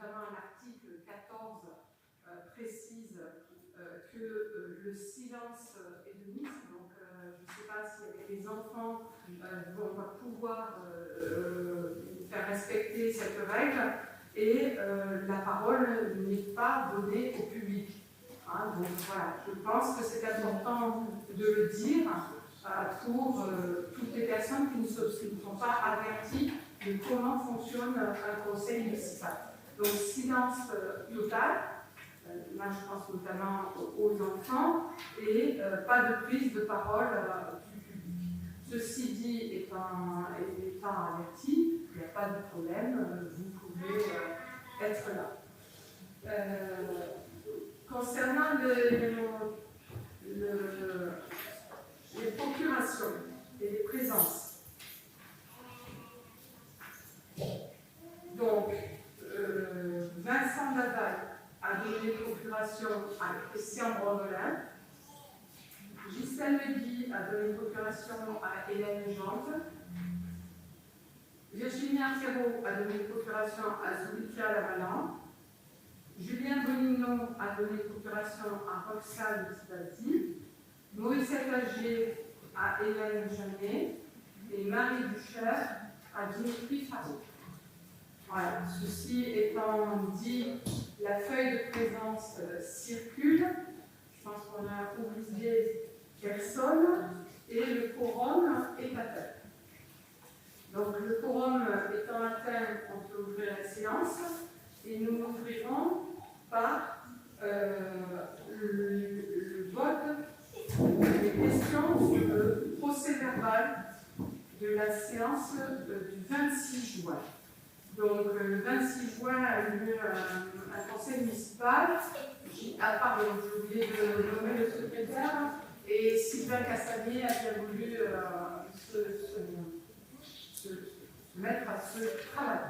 notamment l'article 14 précise que le silence est de mise. Donc, je ne sais pas si les enfants vont pouvoir faire respecter cette règle, et la parole n'est pas donnée au public. Hein, donc voilà, je pense que c'est important de le dire pour toutes les personnes qui ne sont pas averties de comment fonctionne un conseil municipal. Donc silence total, là je pense notamment aux enfants, et pas de prise de parole du public. Ceci dit, étant averti, il n'y a pas de problème, vous pouvez être là. Concernant les procurations et les présences, donc Vincent Lavalle a donné procuration à Christian Brodelin, Gisèle Legui a donné procuration à Hélène Jante, Virginie Artero a donné procuration à Zulika Lavalan, Julien Bonino a donné procuration à Roxane Tibaldi, Moïse Lager à Hélène Janet et Marie Duchère à Dimitri Farou. Voilà, ceci étant dit, la feuille de présence circule. Je pense qu'on a oublié personne et le quorum est atteint. Donc le quorum étant atteint, on peut ouvrir la séance et nous l'ouvrirons par le vote des questions sur le procès verbal de la séance du 26 juin. Donc le 26 juin a eu lieu un conseil municipal. Pardon, j'ai oublié de nommer le secrétaire, et Sylvain Castagnier a bien voulu se mettre à ce travail.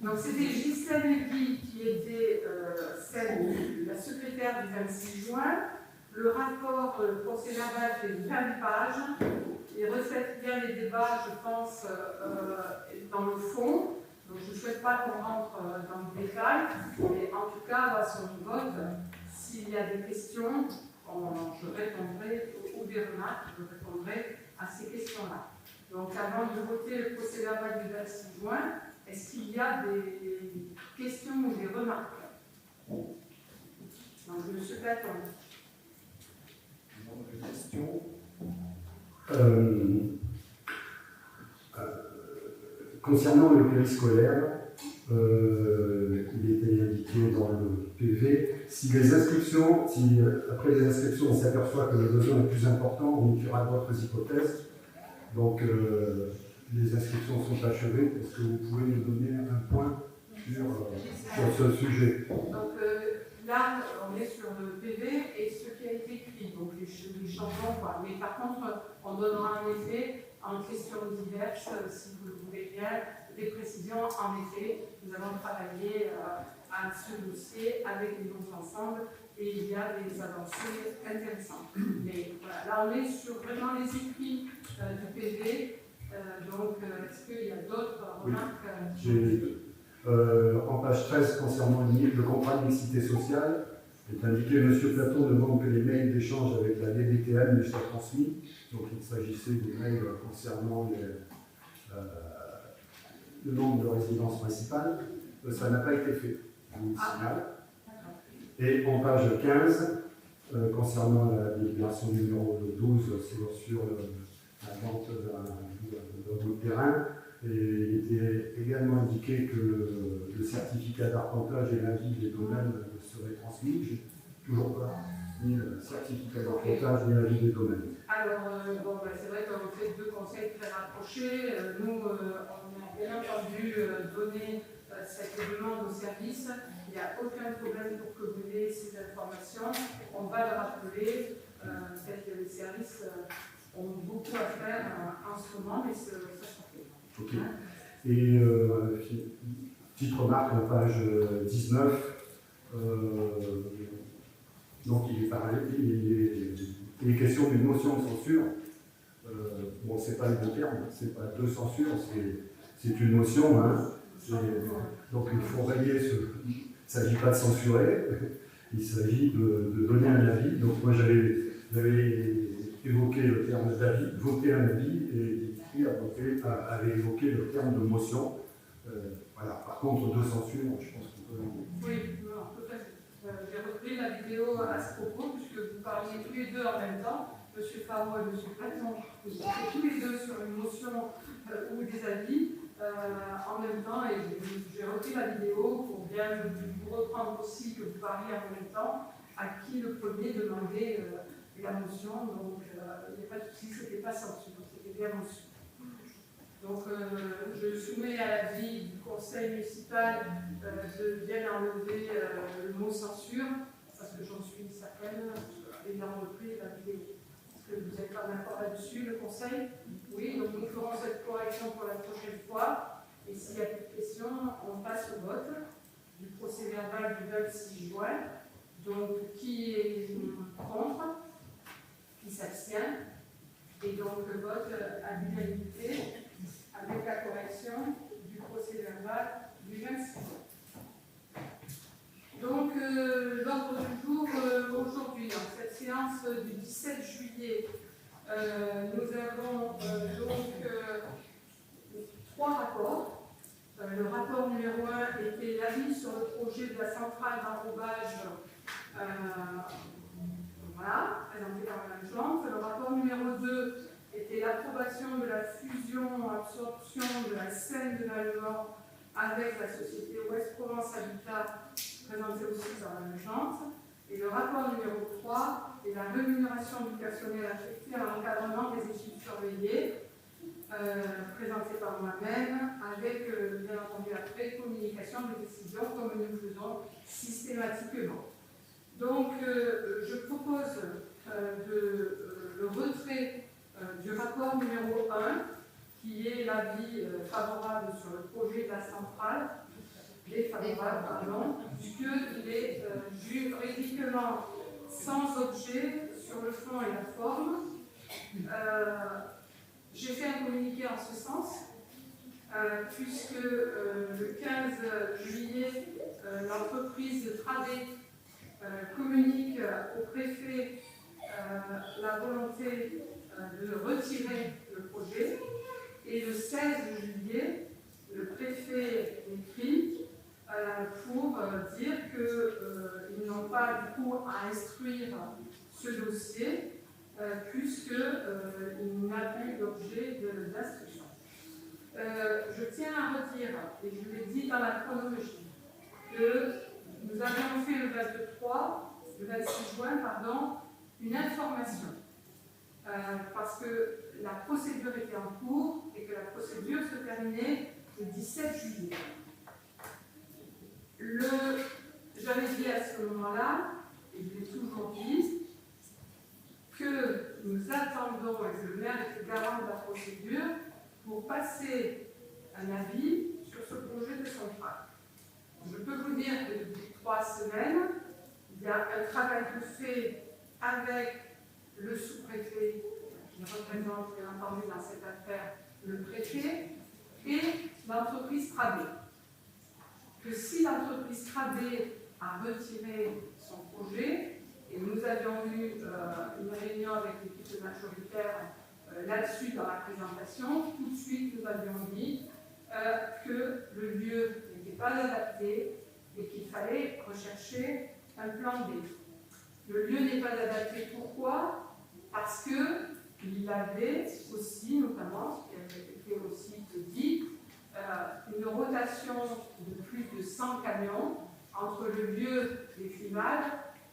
Donc c'était Gisèle Legui qui était la secrétaire du 26 juin. Le rapport procès verbal fait 20 pages. Il reflète bien les débats, je pense, dans le fond. Donc je ne souhaite pas qu'on rentre dans le détail, mais en tout cas, à son vote, s'il y a des questions, je répondrai, ou des remarques, je répondrai à ces questions-là. Donc avant de voter le procès verbal du 26 juin, est-ce qu'il y a des questions ou des remarques? Donc, M. Platon. Une question. Concernant le périscolaire, il était indiqué dans le PV, après les inscriptions, on s'aperçoit que le besoin est plus important, on étudiera d'autres hypothèses. Donc, les inscriptions sont achevées. Est-ce que vous pouvez nous donner un point sur ce sujet? Donc, là, on est sur le PV et ce qui a été écrit, donc les changements, quoi. Mais par contre, on donnera en effet, en questions diverses, si vous le voulez bien, des précisions. En effet, nous avons travaillé à ce dossier avec les bons ensemble et il y a des avancées intéressantes. Mais voilà, là, on est sur vraiment les écrits du PV. Donc, est-ce qu'il y a d'autres remarques? En page 13, concernant le contrat de mixité sociale, il est indiqué M. Platon demande que les mails d'échange avec la DDTM lui soient transmis. Donc il s'agissait des mails concernant le nombre de résidences principales. Ça n'a pas été fait. Je vous le signale. Et en page 15, concernant la déclaration numéro 12 sur la vente d'un bout de terrain, et il était également indiqué que le certificat d'arpentage et l'avis des domaines seraient transmis. Je n'ai toujours pas ni le certificat d'arpentage ni l'avis des domaines. Alors, c'est vrai qu'on fait deux conseils très rapprochés. Nous, on a bien entendu donné cette demande au service. Il n'y a aucun problème pour que vous ayez ces informations. On va le rappeler. Peut-être que les services ont beaucoup à faire en ce moment, mais ça sera fait. Ok. Et petite remarque en page 19. Donc il est question d'une motion de censure. Bon, c'est pas le bon terme, c'est pas de censure, c'est une motion. Hein. Donc il faut rayer ce. Il ne s'agit pas de censurer, il s'agit de donner un avis. Donc moi j'avais évoqué le terme d'avis, voter un avis, et Dimitri avait évoqué le terme de motion. Voilà. Par contre, de censure, je pense qu'on peut. Oui, non, tout à fait. J'ai repris la vidéo à ce propos, puisque vous parliez tous les deux en même temps, M. Faro et M. Platon. Vous étiez tous les deux sur une motion ou des avis en même temps, et j'ai repris la vidéo pour bien vous reprendre aussi que vous parliez en même temps, à qui le premier demandait la motion. Donc, il n'y a pas de souci, ce n'était pas censure, c'était bien motion. Donc, je soumets à l'avis du conseil municipal de bien enlever le mot censure, parce que j'en suis certaine, ayant repris la vidéo. Est-ce que vous n'êtes pas d'accord là-dessus, le conseil? Oui, donc nous ferons cette correction pour la prochaine fois. Et s'il n'y a plus de questions, on passe au vote du procès verbal du 26 juin. Donc, qui est contre? Qui s'abstient? Et donc, le vote à l'unanimité, avec la correction du procès verbal du 26. Donc, l'ordre du jour aujourd'hui, dans cette séance du 17 juillet, nous avons donc 3 rapports. Le rapport numéro 1 était l'avis sur le projet de la centrale d'enrobage, voilà, présenté par Mme Plante. Le rapport numéro 2 était l'approbation de la fusion-absorption de la Seine de Valmont avec la société Ouest Provence Habitat, présenté aussi par Mme Plante. Et le rapport numéro 3 est la rémunération du personnel affecté à l'encadrement des équipes surveillées, présenté par moi-même, avec bien entendu la précommunication des décisions comme nous le faisons systématiquement. Donc, je propose le retrait du rapport numéro 1, qui est l'avis favorable sur le projet de la centrale, défavorable, pardon, puisqu'il est juridiquement sans objet sur le fond et la forme. J'ai fait un communiqué en ce sens, puisque le 15 juillet, l'entreprise Tradé communique au préfet la volonté de retirer le projet, et le 16 juillet, le préfet écrit pour dire qu'ils n'ont pas du coup à instruire ce dossier, puisqu'il n'a plus d'objet d'instruction. Je tiens à redire, et je l'ai dit dans la chronologie, que nous avions fait le 26 juin, une information, parce que la procédure était en cours et que la procédure se terminait le 17 juillet. J'avais dit à ce moment-là, et je l'ai toujours dit, que nous attendons, et que le maire était garant de la procédure, pour passer un avis sur ce projet de centrale. Je peux vous dire que depuis 3 semaines, il y a un travail de fait avec le sous-préfet, qui représente bien entendu dans cette affaire le préfet, et l'entreprise Tradé. Que si l'entreprise Tradé a retiré son projet, et nous avions eu une réunion avec l'équipe majoritaire là-dessus dans la présentation, tout de suite nous avions dit que le lieu n'était pas adapté et qu'il fallait rechercher un plan B. Le lieu n'est pas adapté, pourquoi? Parce qu'il avait aussi, notamment, ce qui avait été aussi dit, une rotation de plus de 100 camions entre le lieu des fumages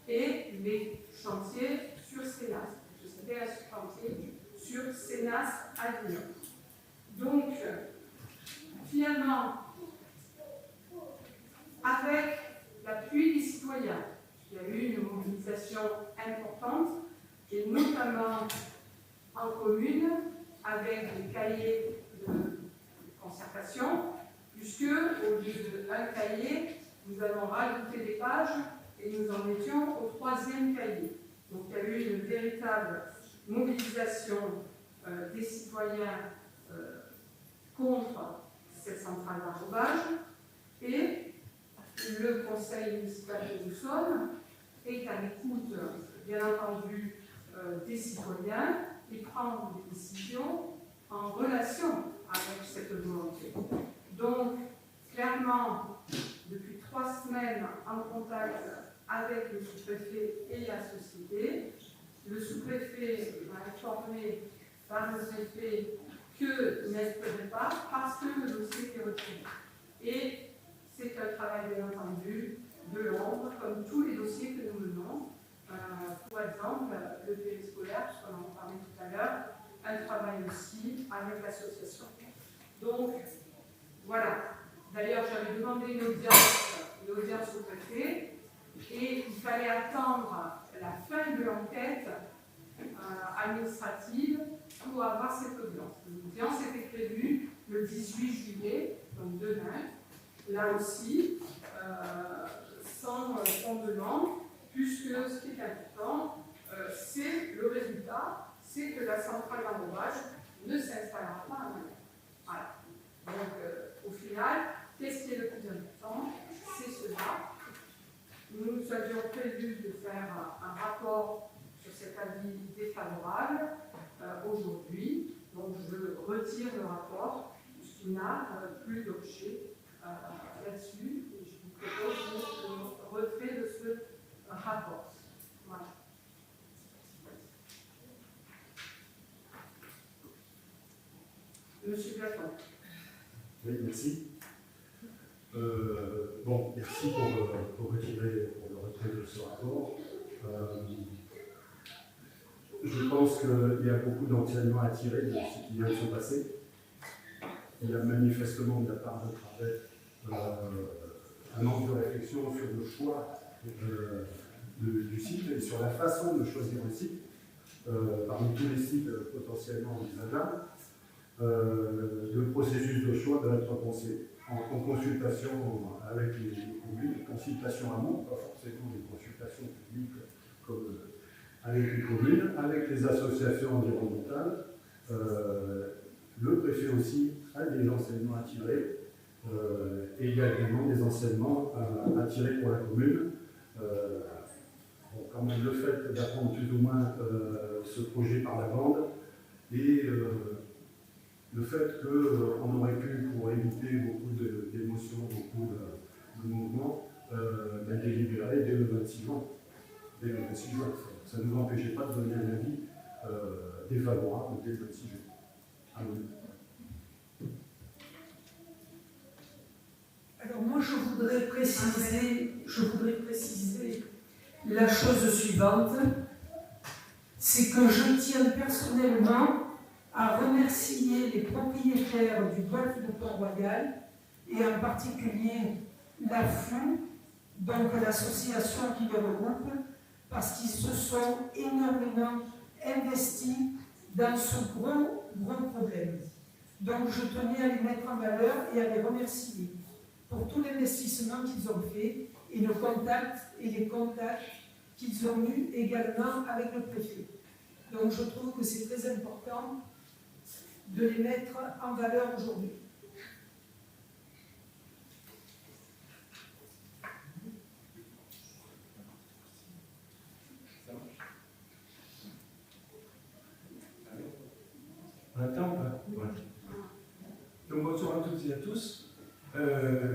et les chantiers sur Sénas. C'était un chantier sur Sénas à Lyon. Donc, finalement, avec l'appui des citoyens, il y a eu une mobilisation importante, et notamment en commune, avec des cahiers de concertation, puisque au lieu d'un cahier, nous avons rajouté des pages et nous en étions au 3e cahier. Donc il y a eu une véritable mobilisation des citoyens contre cette centrale d'enrobage. Et le conseil municipal que nous sommes est à l'écoute, bien entendu, des citoyens et prend des décisions en relation avec cette volonté. Donc, clairement, depuis 3 semaines en contact avec le sous-préfet et la société, le sous-préfet m'a informé par le préfet qu'il n'espérait pas parce que le dossier est retiré. Et c'est un travail, bien entendu, de l'ombre, comme tous les dossiers que nous menons. Pour exemple, le périscolaire, puisqu'on en parlait tout à l'heure, un travail aussi avec l'association. Donc, voilà. D'ailleurs, j'avais demandé une audience au préfet, et il fallait attendre la fin de l'enquête administrative pour avoir cette audience. L'audience était prévue le 18 juillet, donc demain, là aussi, sans fondement, puisque ce qui est important, c'est le résultat, c'est que la centrale d'enrobage ne s'installera pas à Manet. Voilà. Donc, au final, qu'est-ce qui est le plus important? C'est cela. Nous nous avions prévu de faire un rapport sur cet avis défavorable aujourd'hui. Donc, je retire le rapport, puisqu'il n'a plus d'objet là-dessus. Et je vous propose le retrait de ce rapport. Voilà. Monsieur Platon. Oui, merci. Bon, merci pour le retrait de ce rapport. Je pense qu'il y a beaucoup d'enseignements à tirer de ce qui vient de se passer. Il y a manifestement de la part de Travet un manque de réflexion sur le choix du site et sur la façon de choisir le site parmi tous les sites potentiellement envisageables. Le processus de choix doit être pensé en consultation avec les communes, consultation amont, pas forcément des consultations publiques comme avec les communes, avec les associations environnementales. Le préfet aussi a des enseignements à tirer et il y a également des enseignements à tirer pour la commune. Bon, quand même le fait d'apprendre plus ou moins ce projet par la bande et le fait qu'on aurait pu, pour éviter beaucoup d'émotions, beaucoup de mouvements, délibérer dès le 26 juin. Dès le 26 juin. Ça ne nous empêchait pas de donner un avis défavorable dès le 26 juin. Alors moi, je voudrais préciser la chose suivante, c'est que je tiens personnellement à remercier les propriétaires du golfe de Port-Royal et en particulier la FU, donc l'association qui le regroupe, parce qu'ils se sont énormément investis dans ce gros problème. Donc je tenais à les mettre en valeur et à les remercier pour tout l'investissement qu'ils ont fait et le contact et les contacts qu'ils ont eus également avec le préfet. Donc je trouve que c'est très important de les mettre en valeur aujourd'hui. Donc bonsoir à toutes et à tous.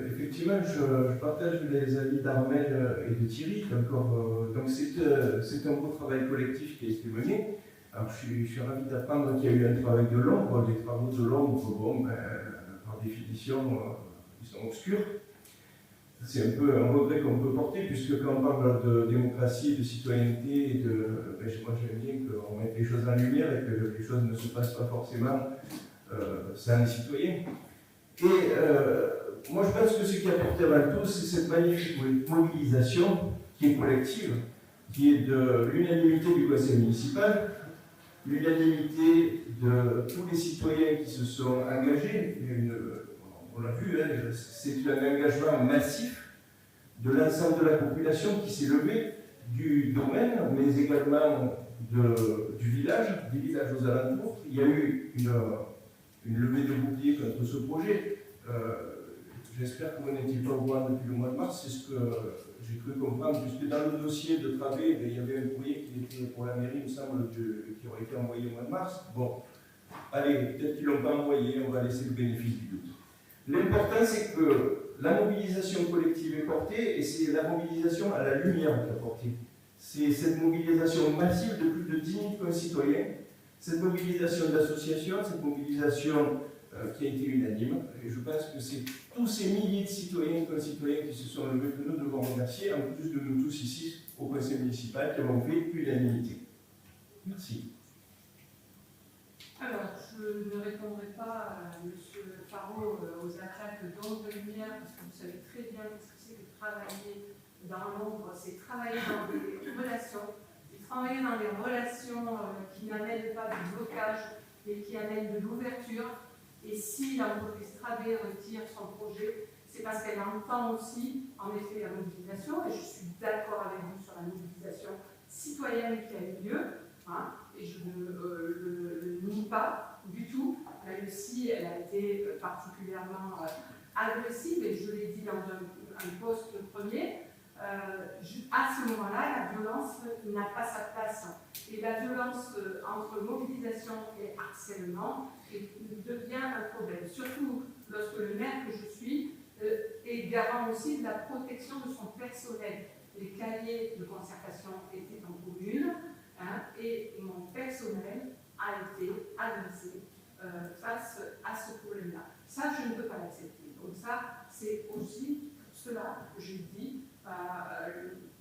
Effectivement, je partage les avis d'Armel et de Thierry. Donc c'est un beau travail collectif qui a été mené. Alors je suis ravi d'apprendre qu'il y a eu un travail de l'ombre. Les travaux de l'ombre, bon, par définition, ils sont obscurs. C'est un peu un regret qu'on peut porter, puisque quand on parle de démocratie, de citoyenneté, moi j'aime bien qu'on mette les choses en lumière et que les choses ne se passent pas forcément sans les citoyens. Et moi je pense que ce qui a porté avant tout, c'est cette magnifique mobilisation qui est collective, qui est de l'unanimité du conseil municipal, l'unanimité de tous les citoyens qui se sont engagés. On l'a vu, hein, c'est un engagement massif de l'ensemble de la population qui s'est levé du domaine, mais également du village, des villages aux alentours. Il y a eu une levée de bouclier contre ce projet. J'espère que vous n'étiez pas au courant depuis le mois de mars, c'est ce que j'ai cru comprendre, puisque dans le dossier de travée, il y avait un courrier qui était pour la mairie, il me semble, qui aurait été envoyé au mois de mars. Bon, allez, peut-être qu'ils ne l'ont pas envoyé, on va laisser le bénéfice du doute. L'important, c'est que la mobilisation collective est portée, et c'est la mobilisation à la lumière qui est portée. C'est cette mobilisation massive de plus de 10 000 concitoyens, cette mobilisation d'associations, cette mobilisation qui a été unanime. Et je pense que c'est tous ces milliers de citoyens et concitoyens qui se sont levés que nous devons remercier, en plus de nous tous ici au conseil municipal qui avons fait l'unanimité. Merci. Alors, je ne répondrai pas à M. Faro aux attaques d'ombre de lumière, parce que vous savez très bien ce que c'est que travailler dans l'ombre, c'est travailler dans des relations, et travailler dans des relations qui n'amènent pas de blocage, mais qui amènent de l'ouverture. Et si l'entreprise Travée retire son projet, c'est parce qu'elle entend aussi, en effet, la mobilisation, et je suis d'accord avec vous sur la mobilisation citoyenne qui a eu lieu, hein, et je ne le nie pas du tout, même si elle a été particulièrement agressive, et je l'ai dit dans un post premier, à ce moment-là, la violence n'a pas sa place. Et la violence entre mobilisation et harcèlement devient un problème, surtout lorsque le maire que je suis est garant aussi de la protection de son personnel. Les cahiers de concertation étaient en commune, hein, et mon personnel a été agressé face à ce problème-là. Ça, je ne peux pas l'accepter. Donc ça, c'est aussi pour cela que j'ai dit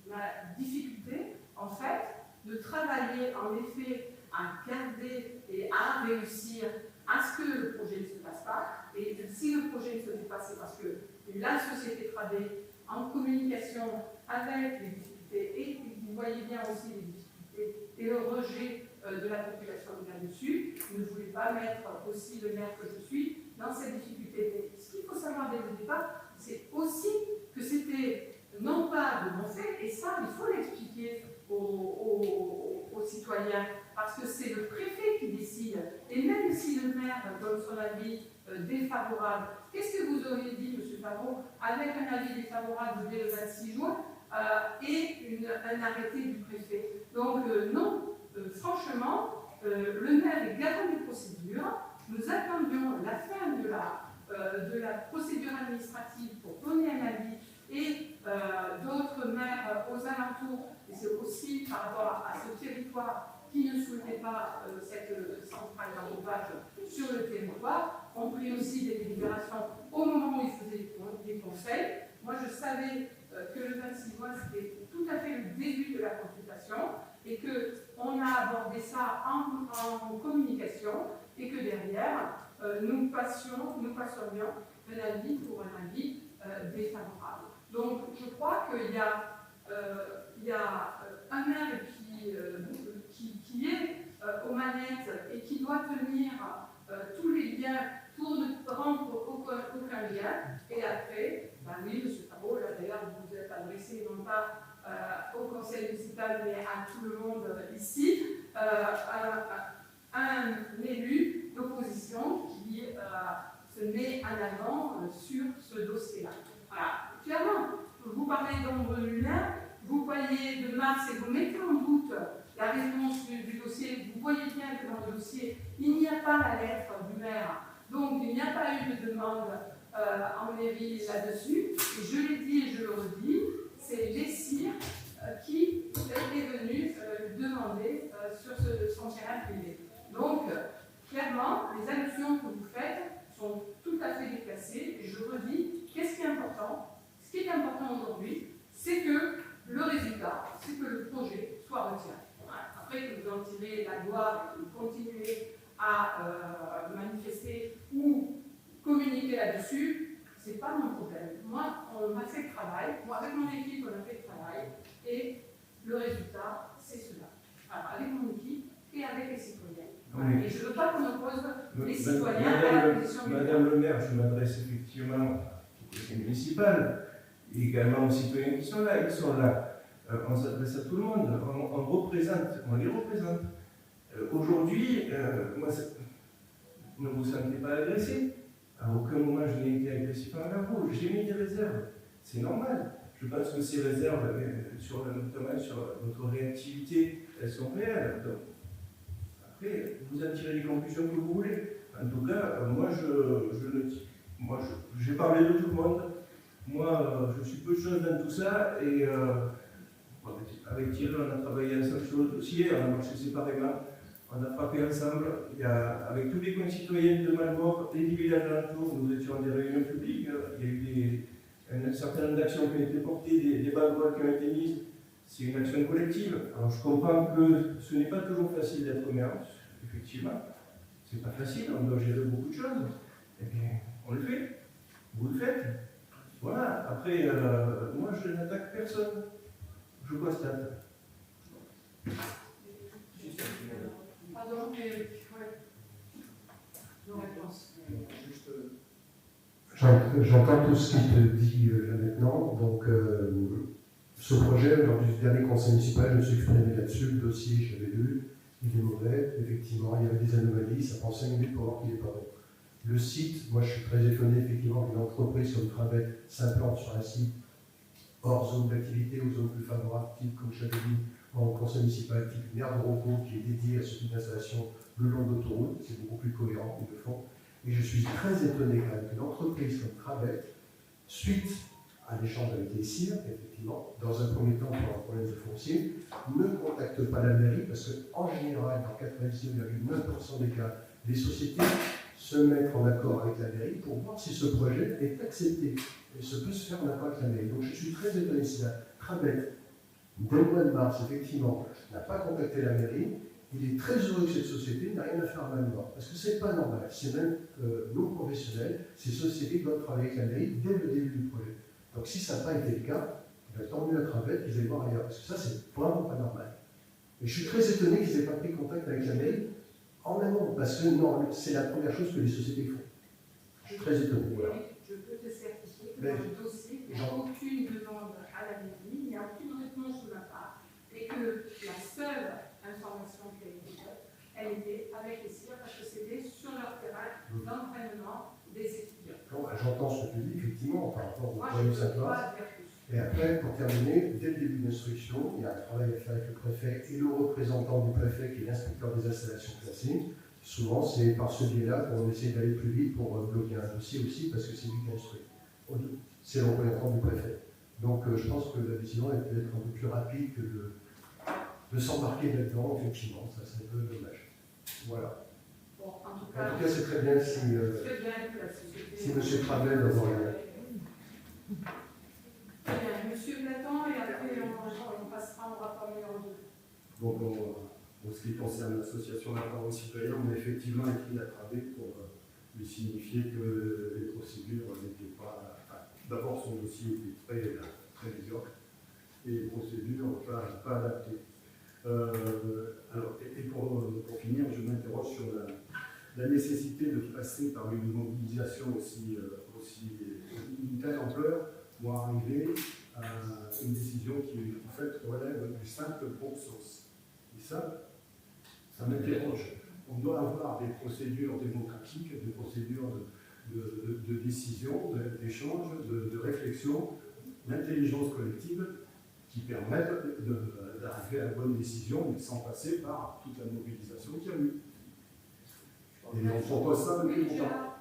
la difficulté, en fait, de travailler, en effet, à garder et à réussir à ce que le projet ne se passe pas. Et si le projet ne se fait pas, c'est parce que la société Travée, en communication avec les difficultés, et vous voyez bien aussi les difficultés et le rejet de la population là-dessus, ne voulait pas mettre aussi le maire que je suis dans cette difficulté. Mais ce qu'il faut savoir dès le départ, c'est aussi que c'était non pas de mon fait, et ça, il faut l'expliquer aux citoyens, parce que c'est le préfet qui décide. Et même si le maire donne son avis défavorable, qu'est-ce que vous auriez dit, M. Faro, avec un avis défavorable dès le 26 juin et un arrêté du préfet? Donc non, franchement, le maire est garant des procédures. Nous attendions la fin de la procédure administrative pour donner un avis, et d'autres maires aux alentours, et c'est aussi par rapport à ce territoire qui ne souhaitait pas cette centrale d'enrobage sur le territoire, ont pris aussi des délibérations au moment où ils faisaient des conseils. Moi, je savais que le 26 juin, c'était tout à fait le début de la consultation, et qu'on a abordé ça en communication, et que derrière, nous passerions un avis pour un avis défavorable. Donc, je crois qu'il y a un maire qui est aux manettes et qui doit tenir tous les liens pour ne rendre aucun lien. Et après, ben oui, M. Faro, là d'ailleurs, vous vous êtes adressé non pas au conseil municipal, mais à tout le monde ici, un élu d'opposition qui se met en avant sur ce dossier-là. Voilà. Clairement, vous parlez d'ombre lunaire, vous voyez de mars et vous mettez en doute la réponse du dossier. Vous voyez bien que dans le dossier, il n'y a pas la lettre du maire. Donc, il n'y a pas eu de demande en mairie là-dessus. Et je l'ai dit et je le redis, c'est les CIR qui est venu demander sur son terrain privé. Donc, clairement, les allusions que vous faites sont tout à fait déplacées. Et je redis, qu'est-ce qui est important? Ce qui est important aujourd'hui, c'est que le résultat, c'est que le projet soit retiré. Après que vous en tirez la gloire et que vous continuez à manifester ou communiquer là-dessus, ce n'est pas mon problème. Moi, on a fait le travail. Moi, avec mon équipe, on a fait le travail. Et le résultat, c'est cela. Alors, avec mon équipe et avec les citoyens. Oui. Et je ne veux pas qu'on oppose les citoyens à la position du Madame le maire, je m'adresse effectivement au conseil municipal et également aux citoyens qui sont là. Ils sont là. On s'adresse à tout le monde. On représente, on les représente. Aujourd'hui, moi, ne vous sentez pas agressé. À aucun moment je n'ai été agressif envers vous. J'ai mis des réserves. C'est normal. Je pense que ces réserves, notamment sur votre réactivité, elles sont réelles. Donc, après, vous en tirez les conclusions que vous voulez. En tout cas, j'ai parlé de tout le monde. Moi, je suis peu de choses dans tout ça. Et avec Thierry, on a travaillé ensemble sur le dossier, on a marché séparément. On a frappé ensemble, avec tous les concitoyens de Malmort et du village alentour, nous étions dans des réunions publiques, il y a eu un certain nombre d'actions qui ont été portées, des banderoles qui ont été mises, c'est une action collective. Alors je comprends que ce n'est pas toujours facile d'être maire, effectivement, c'est pas facile, on doit gérer beaucoup de choses, eh bien on le fait, vous le faites. Voilà, après, moi je n'attaque personne, je constate. Pardon, mais ouais. Nos réponses. J'entends tout ce qui te dit là maintenant. Donc, ce projet, lors du dernier conseil municipal, je me suis exprimé là-dessus. Le dossier, je l'avais lu, il est mauvais. Effectivement, il y avait des anomalies. Ça prend 5 minutes pour voir qu'il n'est pas bon. Le site, moi je suis très étonné effectivement qu'une entreprise comme Travette s'implante sur un site hors zone d'activité ou zone plus favorable, type, comme je l'avais dit, en conseil municipal, type Mère de Repos, qui est dédié à ce type d'installation le long de l'autoroute. C'est beaucoup plus cohérent, ils le font. Et je suis très étonné quand même qu'une entreprise comme Travette, suite à l'échange avec les CIR, effectivement, dans un premier temps pour un problème de foncier, ne contacte pas la mairie, parce qu'en général, dans 99,9% des cas, les sociétés se mettent en accord avec la mairie pour voir si ce projet est accepté. Et ce peut se faire en accord avec la mairie. Donc je suis très étonné si la Travette, dès le mois de mars, effectivement, n'a pas contacté la mairie. Il est très heureux que cette société n'a rien à faire à Malmort, parce que ce n'est pas normal. C'est même non professionnel. Ces sociétés doivent travailler avec la mairie dès le début du projet. Donc si ça n'a pas été le cas, tant mieux à Travette qu'ils aillent voir ailleurs, parce que ça, c'est vraiment pas normal. Et je suis très étonné qu'ils n'aient pas pris contact avec la mairie en amont, parce que non, c'est la première chose que les sociétés font. Je suis très étonné. Voilà. Je peux te certifier que dans le dossier, il n'y a aucune demande à la mairie, il n'y a aucune réponse de ma part, et que la seule information qui a été faite, elle était avec les CIR, parce que c'était sur leur terrain d'entraînement des étudiants. J'entends ce que tu dis, effectivement, par rapport au Moi, projet de je ne peux Saint-Claude. pas dire plus. Et après, pour terminer, dès le début de l'instruction, il y a un travail à faire avec le préfet et le représentant du préfet qui est l'inspecteur des installations classées. Souvent, c'est par ce biais-là qu'on essaie d'aller plus vite pour bloquer un dossier aussi, parce que c'est lui qui instruit. C'est le représentant du préfet. Donc, je pense que la décision est peut-être un peu plus rapide que de s'embarquer là-dedans, effectivement. Ça, c'est un peu dommage. Voilà. Bon, en tout cas, c'est très bien si M. Travelle va voir la... Très bien. Monsieur Platon, et après on passera au rapport numéro 2. Donc, en ce qui concerne l'association de la parole citoyenne, on a effectivement écrit la Travette pour lui signifier que les procédures n'étaient pas... D'abord, son dossier était très médiocre et les procédures pas adaptées. Alors, et pour finir, je m'interroge sur la nécessité de passer par une mobilisation aussi d'une telle ampleur pour arriver à une décision qui, en fait, relève du simple bon sens. Et ça m'interroge. On doit avoir des procédures démocratiques, des procédures de décision, d'échange, de réflexion, d'intelligence collective qui permettent d'arriver à la bonne décision, mais sans passer par toute la mobilisation qu'il y a eu. Et on propose ça depuis longtemps.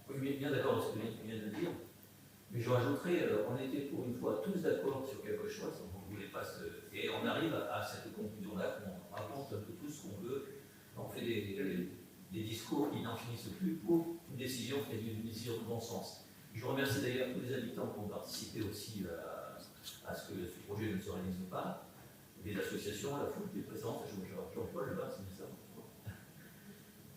Oui, bien d'accord avec ce que tu viens de dire. Mais je rajouterais, on était pour une fois tous d'accord sur quelque chose, on voulait pas et on arrive à cette conclusion-là qu'on raconte un peu tout ce qu'on veut. On fait des discours qui n'en finissent plus pour une décision qui est une décision de bon sens. Je remercie d'ailleurs tous les habitants qui ont participé aussi à ce que ce projet ne se réalise pas, des associations, la foule qui est présente, Jean-Paul, là, c'est ça.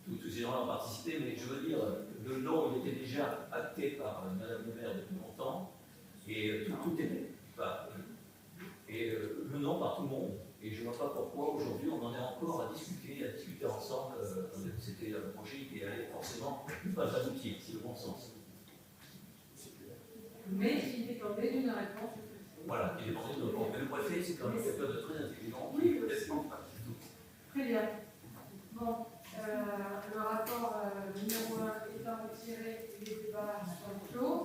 Tous ces gens-là ont participé, mais je veux dire, le nom il était déjà acté par Madame le maire depuis longtemps, et tout était. Et le nom par tout le monde. Et je ne vois pas pourquoi aujourd'hui on en est encore à discuter ensemble. C'était un projet qui allait forcément ne pas aboutir, c'est le bon sens. Mais il dépendait d'une réponse. Voilà, il dépendait d'une réponse. Mais le préfet, c'est quand même quelqu'un de très intelligent. Oui, aussi. Très bien. Bon. le rapport numéro 1 étant retiré, les débats sont clos.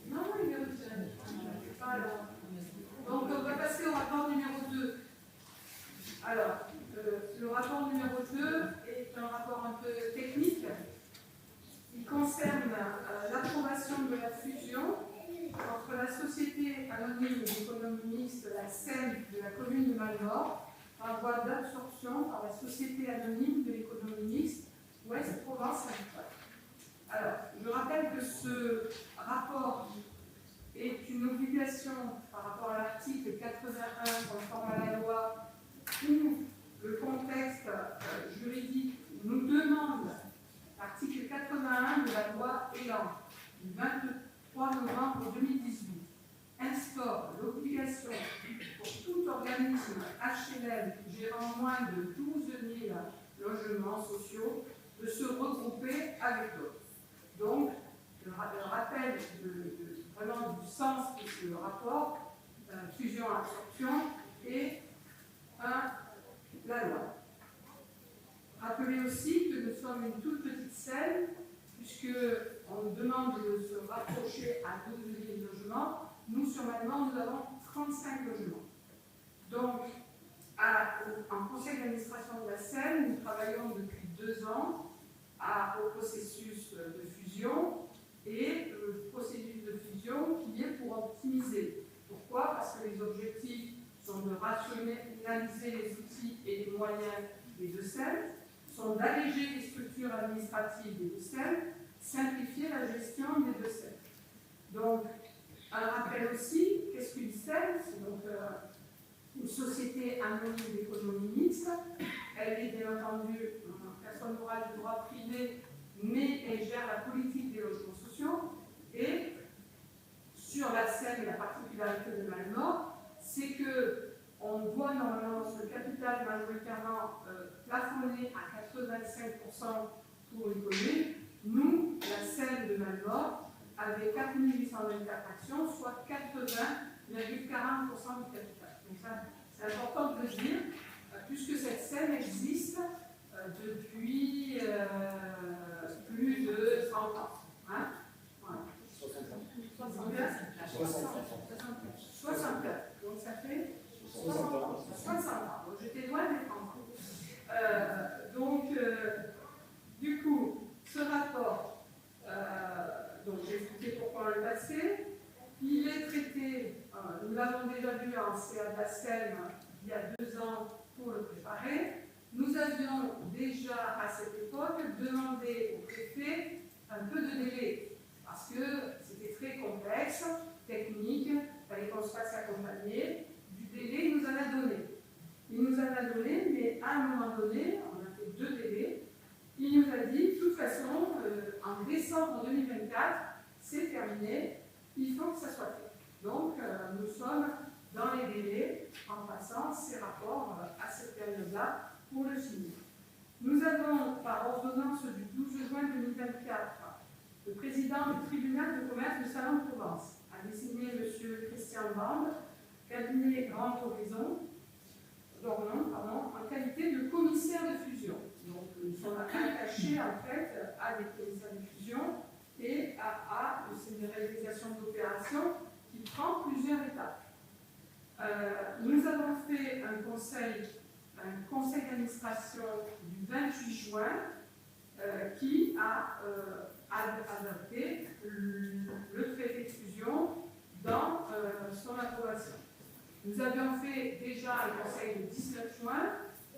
Non, il est retiré. Pas alors. Donc, on va passer au rapport numéro 2. Alors, le rapport numéro 2 est un rapport un peu technique. Il concerne l'approbation de la fusion entre la Société anonyme d'économie mixte, la SEM, de la commune de Malmort, par voie d'absorption par la Société anonyme de l'économie mixte, Ouest Provence Habitat. Alors, je rappelle que ce rapport est une obligation par rapport à l'article 81 conforme à la loi, où le contexte juridique nous demande, l'article 81 de la loi Elan du 23 novembre 2018, instaure l'obligation pour tout organisme HLM gérant moins de 12 000 logements sociaux de se regrouper avec d'autres. Donc, le rappel vraiment du sens de ce rapport, fusion-absorption, et la loi. Rappelez aussi que nous sommes une toute petite scène, puisqu'on nous demande de se rapprocher à 12 000 logements. Nous, sur Malmort, nous avons 35 logements. Donc, en conseil d'administration de la Seine, nous travaillons depuis 2 ans au processus de fusion, et le processus de fusion qui est pour optimiser. Pourquoi? Parce que les objectifs sont de rationaliser les outils et les moyens des deux SEM, sont d'alléger les structures administratives des deux SEM, simplifier la gestion des deux SEM. Donc, un rappel aussi, qu'est-ce qu'une SEM? C'est donc une société anonyme d'économie mixte. Elle est bien entendu une personne morale de droit privé, mais elle gère la politique des logements sociaux. Et sur la SEM, la particularité de Malmort, c'est qu'on doit normalement ce capital majoritairement plafonné à 85% pour une commune. Nous, la SEM de Malmort, avait 4 824 actions, soit 80,40% du capital. Donc ça, c'est important de le dire, puisque cette SEM existe depuis plus de 30 ans. Hein? Voilà. 64. Donc ça fait 60 ans. Donc j'étais loin des 30 ans. Du coup, ce rapport, donc j'ai expliqué pourquoi on le passait. Il est traité, nous l'avons déjà vu en CA de la SEM il y a 2 ans pour le préparer. Nous avions déjà à cette époque demandé au préfet un peu de délai, parce que c'était très complexe, technique, il fallait qu'on se fasse accompagner. Du délai, il nous en a donné. Il nous en a donné, mais à un moment donné, on a fait 2 délais. Il nous a dit, de toute façon, en décembre 2024, c'est terminé, il faut que ça soit fait. Donc, nous sommes dans les délais en passant ces rapports à cette période-là pour le signer. Nous avons, par ordonnance du 12 juin 2024, le président du tribunal de commerce de Salon-de-Provence a désigné M. Christian Bande, cabinet Grand Horizon, en qualité de commissaire de fusion. Donc, nous sommes attachés en fait à des commissaires de fusion et à une réalisation d'opérations qui prend plusieurs étapes. Nous avons fait un conseil d'administration du 28 juin qui a adopté le traité de fusion dans son approbation. Nous avions fait déjà un conseil le 19 juin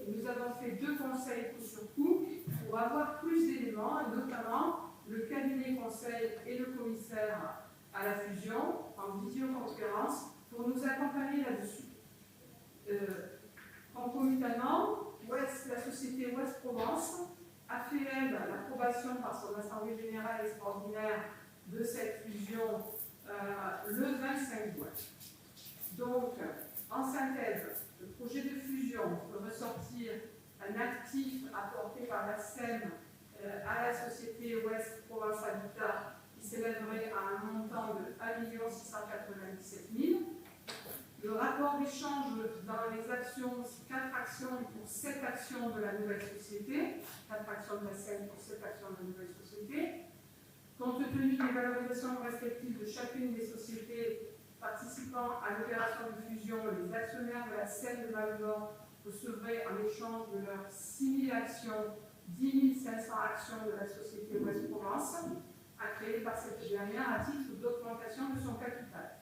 et nous avons fait 2 conseils coup sur coup pour avoir plus d'éléments, et notamment le cabinet conseil et le commissaire à la fusion en visioconférence pour nous accompagner là-dessus. Concomitamment, la société Ouest Provence a fait, elle, l'approbation par son assemblée générale extraordinaire de cette fusion le 25 juin. Donc, en synthèse, le projet de fusion peut ressortir un actif apporté par la SEM à la société Ouest Provence Habitat qui s'élèverait à un montant de 1 697 000. Le Le rapport d'échange dans les actions, 4 actions pour 7 actions de la nouvelle société, 4 actions de la SEM pour 7 actions de la nouvelle société. Compte tenu des valorisations respectives de chacune des sociétés participant à l'opération de fusion, les actionnaires de la SEM de Val-d'Or recevraient en échange de leurs 6 000 actions, 10 500 actions de la société Ouest Provence, créée par cette dernière à titre d'augmentation de son capital.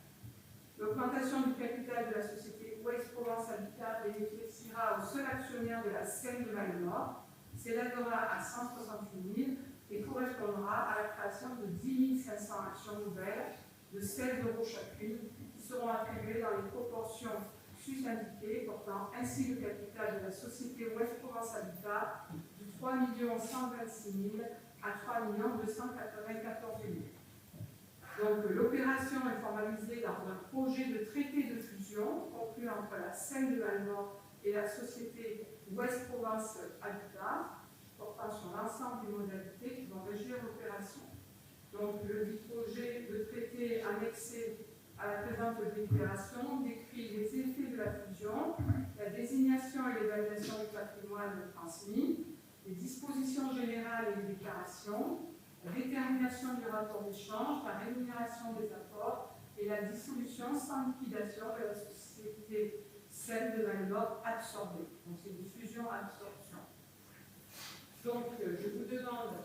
L'augmentation du capital de la société Ouest Provence Habitat bénéficiera au seul actionnaire de la SEM de Val-d'Or, s'élèvera à 168 000 et correspondra à la création de 10 500 actions nouvelles de 16 € chacune qui seront attribuées dans les proportions sus-indiquées, portant ainsi le capital de la société Ouest Provence Habitat de 3 126 000 à 3 294 000. Donc l'opération est formalisée dans un projet de traité de fusion conclu entre la SEM de Val-d'Or et la société Ouest Provence Habitat, portant sur l'ensemble des modalités qui vont régir l'opération. Donc le dit projet de traité annexé à la présente délibération décrit les effets de la fusion, la désignation et l'évaluation du patrimoine transmis, les dispositions générales et les déclarations, la détermination du rapport d'échange, la rémunération des apports et la dissolution sans liquidation de la société SEM de Val-d'Or absorbée. Donc c'est une fusion-absorption. Donc je vous demande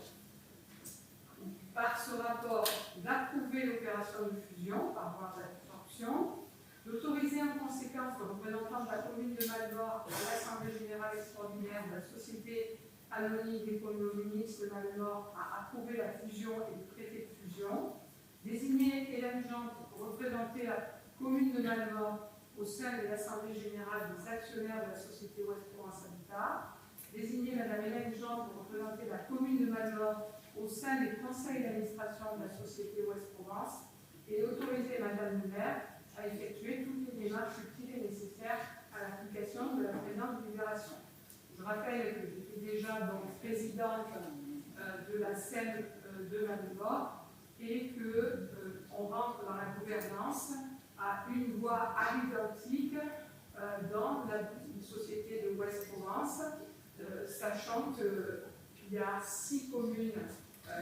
par ce rapport d'approuver l'opération de fusion par voie d'absorption, d'autoriser en conséquence le représentant de la commune de Val-d'Or à l'Assemblée générale extraordinaire de la société anonyme d'économie mixte de Val-d'Or à approuver la fusion et le traité de fusion, désigner Hélène Jean pour représenter la commune de Val-d'Or au sein de l'Assemblée générale des actionnaires de la société Ouest Provence Habitat, désigner Mme Hélène Jean pour représenter la commune de Val-d'Or au sein des conseils d'administration de la société Ouest Provence et autoriser Mme le maire à effectuer toutes les démarches utiles et nécessaires à l'application de la présente délibération. Je rappelle que j'étais déjà donc présidente de la SEM de Val-d'Or et qu'on rentre dans la gouvernance à une voie à l'identique dans la société de Ouest Provence, sachant qu'il y a 6 communes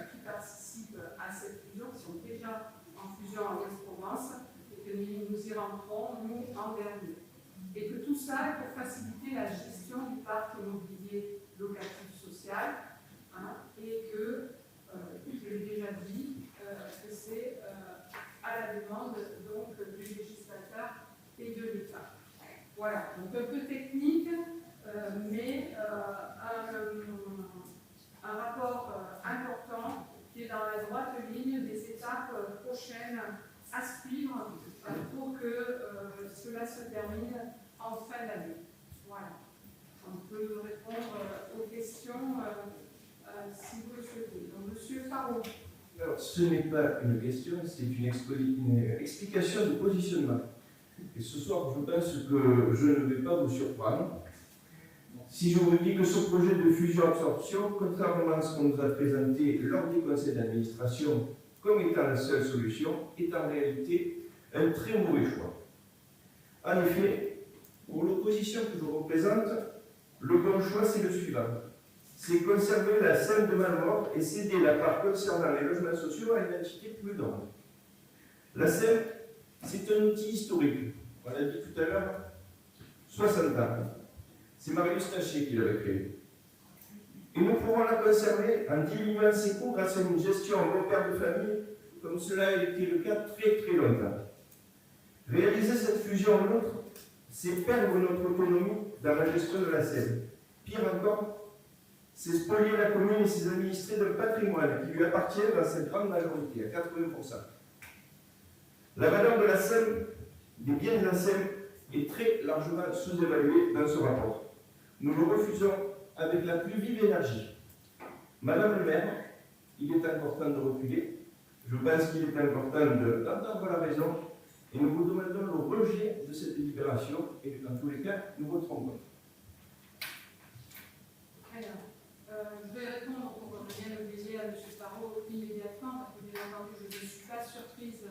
qui participent à cette fusion, qui sont déjà en fusion à Ouest Provence, et que nous y rentrons, nous, en dernier. Et que tout ça est pour faciliter la gestion du parc immobilier locatif social, et que, je l'ai déjà dit, que c'est à la demande donc, du législateur et de l'État. Voilà, donc un peu technique, mais un rapport important qui est dans la droite ligne des étapes prochaines à suivre pour que cela se termine en fin d'année. Voilà. On peut répondre aux questions si vous le souhaitez. Donc, Monsieur Faro. Alors, ce n'est pas une question, c'est une explication de positionnement. Et ce soir, je pense que je ne vais pas vous surprendre si je vous dis que ce projet de fusion-absorption, contrairement à ce qu'on nous a présenté lors des conseils d'administration comme étant la seule solution, est en réalité un très mauvais choix. En effet, pour l'opposition que je représente, le bon choix, c'est le suivant. C'est conserver la SEM de Val-d'Or et céder la part concernant les logements sociaux à une entité plus grande. La SEM, c'est un outil historique. On l'a dit tout à l'heure, 60 ans. C'est Marius Taché qui l'avait créé. Et nous pourrons la conserver en diminuant ses coûts grâce à une gestion en bon père de famille, comme cela a été le cas très très longtemps. Réaliser cette fusion en l'autre, c'est perdre notre autonomie dans la gestion de la SEM. Pire encore, c'est spolier la commune et ses administrés d'un patrimoine qui lui appartient dans cette grande majorité, à 80%. La valeur de la SEM, des biens de la SEM, est très largement sous-évaluée dans ce rapport. Nous le refusons avec la plus vive énergie. Madame le maire, il est important de reculer. Je pense qu'il est important d'entendre la raison et nous vous demandons le rejet de cette délibération et dans tous les cas, nous voterons contre. Je vais répondre pour bien obliger à M. Parot immédiatement, parce que bien entendu, je ne suis pas surprise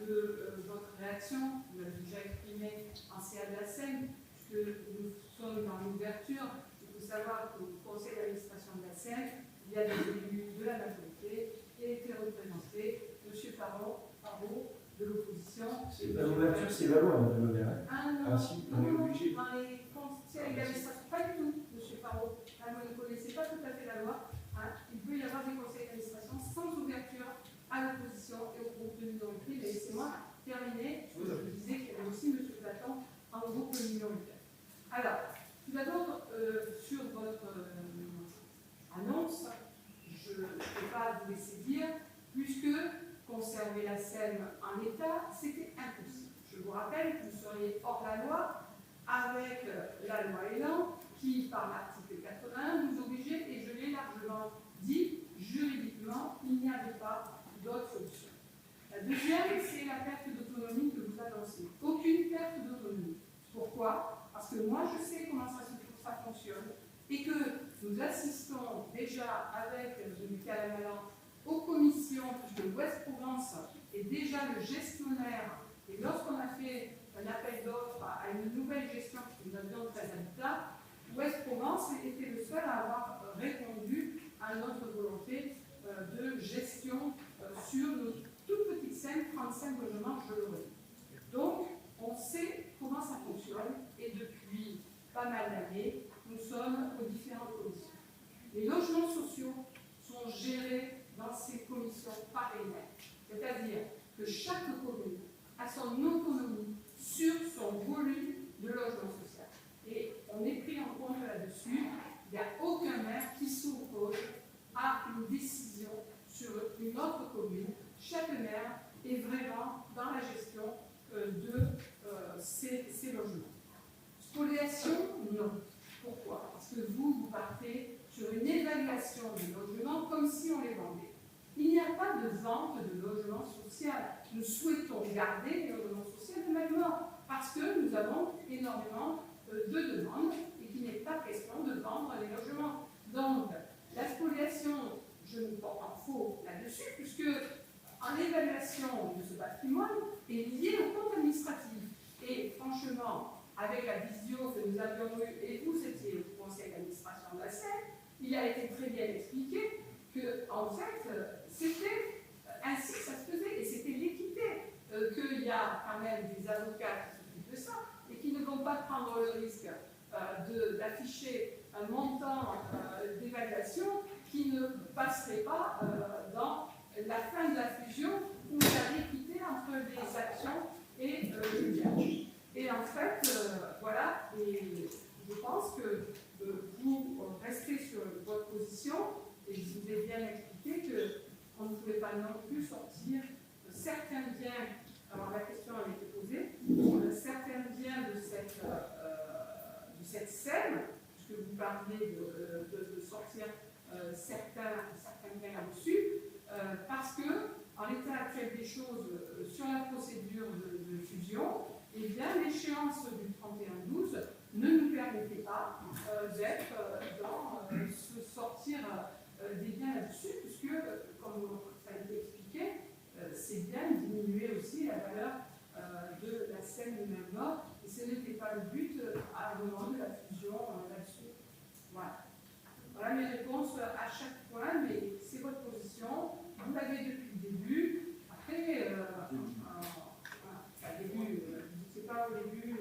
de votre réaction. Vous l'avez déjà exprimé en CA de la SEM, puisque nous sommes dans l'ouverture. Il faut savoir qu'au conseil d'administration de la SEM, il y a des élus de la majorité qui a été représenté, M. Parot de l'opposition. C'est pas l'ouverture, c'est la loi, Madame le maire. Ah non, Ah si, on est obligé. dans les conseils d'administration, pas du tout, M. Parot. Là, vous ne connaissez pas tout à fait la loi. Hein. Il peut y avoir des conseils d'administration sans ouverture à l'opposition et au groupe de minorité. Mais laissez-moi terminer. Je vous disais qu'il y avait aussi M. Platon en groupe de minorité. Alors, tout d'abord, sur votre annonce, je ne peux pas vous laisser dire, puisque conserver la SEM en état, c'était impossible. Je vous rappelle que vous seriez hors la loi avec la loi Elan qui, par l'article 81, nous obligeait, et je l'ai largement dit, juridiquement, il n'y avait pas d'autre solution. La deuxième, c'est la perte d'autonomie que vous annoncez. Aucune perte d'autonomie. Pourquoi? Parce que moi, je sais comment ça fonctionne et que nous assistons déjà avec Dominique Calamalan aux commissions, puisque l'Ouest-Provence est déjà le gestionnaire. Et lorsqu'on a fait un appel d'offres à une nouvelle gestion, puisque nous avions 13 habitats, Ouest-Provence était le seul à avoir répondu à notre volonté de gestion sur nos toutes petites scènes, 35 logements, je le redis. Donc, on sait comment ça fonctionne et depuis pas mal d'années, nous sommes aux différentes commissions. Les logements sociaux sont gérés dans ces commissions par les maires. C'est-à-dire que chaque commune a son autonomie sur son volume de logement social. Et on est pris en compte là-dessus. Il n'y a aucun maire qui s'oppose à une décision sur une autre commune. Chaque maire est vraiment dans la gestion de ces logements. Spoliation, non. Pourquoi? Parce que vous partez sur une évaluation des logements comme si on les vendait. Il n'y a pas de vente de logement social. Nous souhaitons garder les logements sociaux de même mort parce que nous avons énormément de demandes et qu'il n'est pas question de vendre les logements. Donc, la spoliation, je me porte en faux là-dessus, puisque en évaluation de ce patrimoine est liée au compte administratif. Et franchement, avec la visio que nous avions eue, et vous étiez au conseil d'administration de la SEM, il a été très bien expliqué que, en fait, c'était ainsi que ça se faisait, et c'était l'équité, qu'il y a quand même des avocats qui s'occupent de ça, et qui ne vont pas prendre le risque d'afficher un montant d'évaluation qui ne passerait pas dans la fin de la fusion où il y a l'équité entre les actions et le bien. Et en fait, voilà, et je pense que vous restez sur votre position, et je vous ai bien expliqué qu'on ne pouvait pas non plus sortir certains biens. Alors la question a été posée, certains biens de cette scène, puisque vous parliez de sortir certains biens là-dessus, parce que, en l'état actuel des choses, sur la procédure de fusion, eh bien, l'échéance du 31/12 ne nous permettait pas d'être dans ce sortir des biens là-dessus, puisque, comme ça a été expliqué, ces biens diminuaient aussi la valeur de la scène de même mort, et ce n'était pas le but à un moment de la fusion là-dessus. Voilà. Voilà mes réponses à chaque point, mais c'est votre position, vous l'avez depuis le début. Après, vous n'étiez pas au début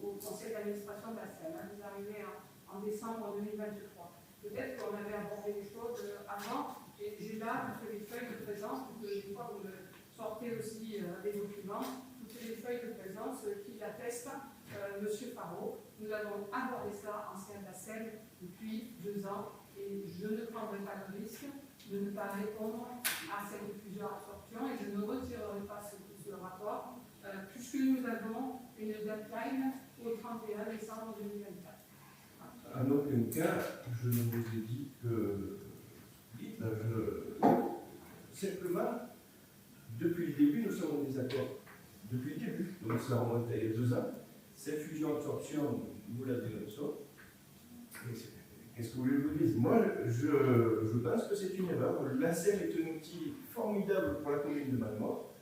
au conseil d'administration de la SEM, vous arrivez en décembre 2023. Peut-être qu'on avait abordé les choses avant. J'ai là toutes les feuilles de présence, des fois vous me sortez aussi des documents, toutes les feuilles de présence qui l'attestent, M. Parot. Nous avons abordé ça en CA de la SEM depuis 2 ans et je ne prendrai pas le risque de ne pas répondre à cette fusion-absorption et je ne retirerai pas ce rapport puisque nous avons une deadline au 31 décembre 2024. En aucun cas, je ne vous ai dit que... Simplement, depuis le début, nous sommes en désaccord. Depuis le début, donc ça remonte à il y a 2 ans. Cette fusion-absorption, nous la dénonçons. Qu'est-ce que vous voulez que je vous dise? Moi, je pense que c'est une erreur. La SEM est un outil formidable pour la commune de Malemort.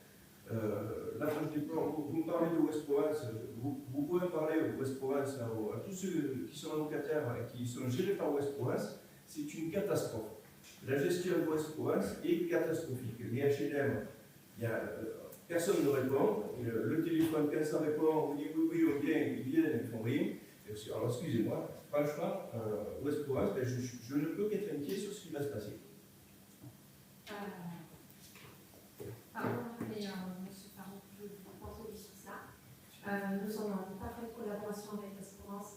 Là, vous me parlez de Ouest-Provence, vous pouvez me parler de Ouest-Provence à tous ceux qui sont locataires et qui sont gérés par Ouest-Provence, c'est une catastrophe. La gestion de Ouest-Provence est catastrophique. Les HLM, personne ne répond. Le téléphone, quand ça répond, on dit oui, on vient, ils viennent, ils font rien. Alors, excusez-moi, franchement, Ouest-Provence, je ne peux qu'être inquiet sur ce qui va se passer. Pardon, mais monsieur Parot, je pense aussi sur ça. Nous sommes en parfaite collaboration avec Ouest-Provence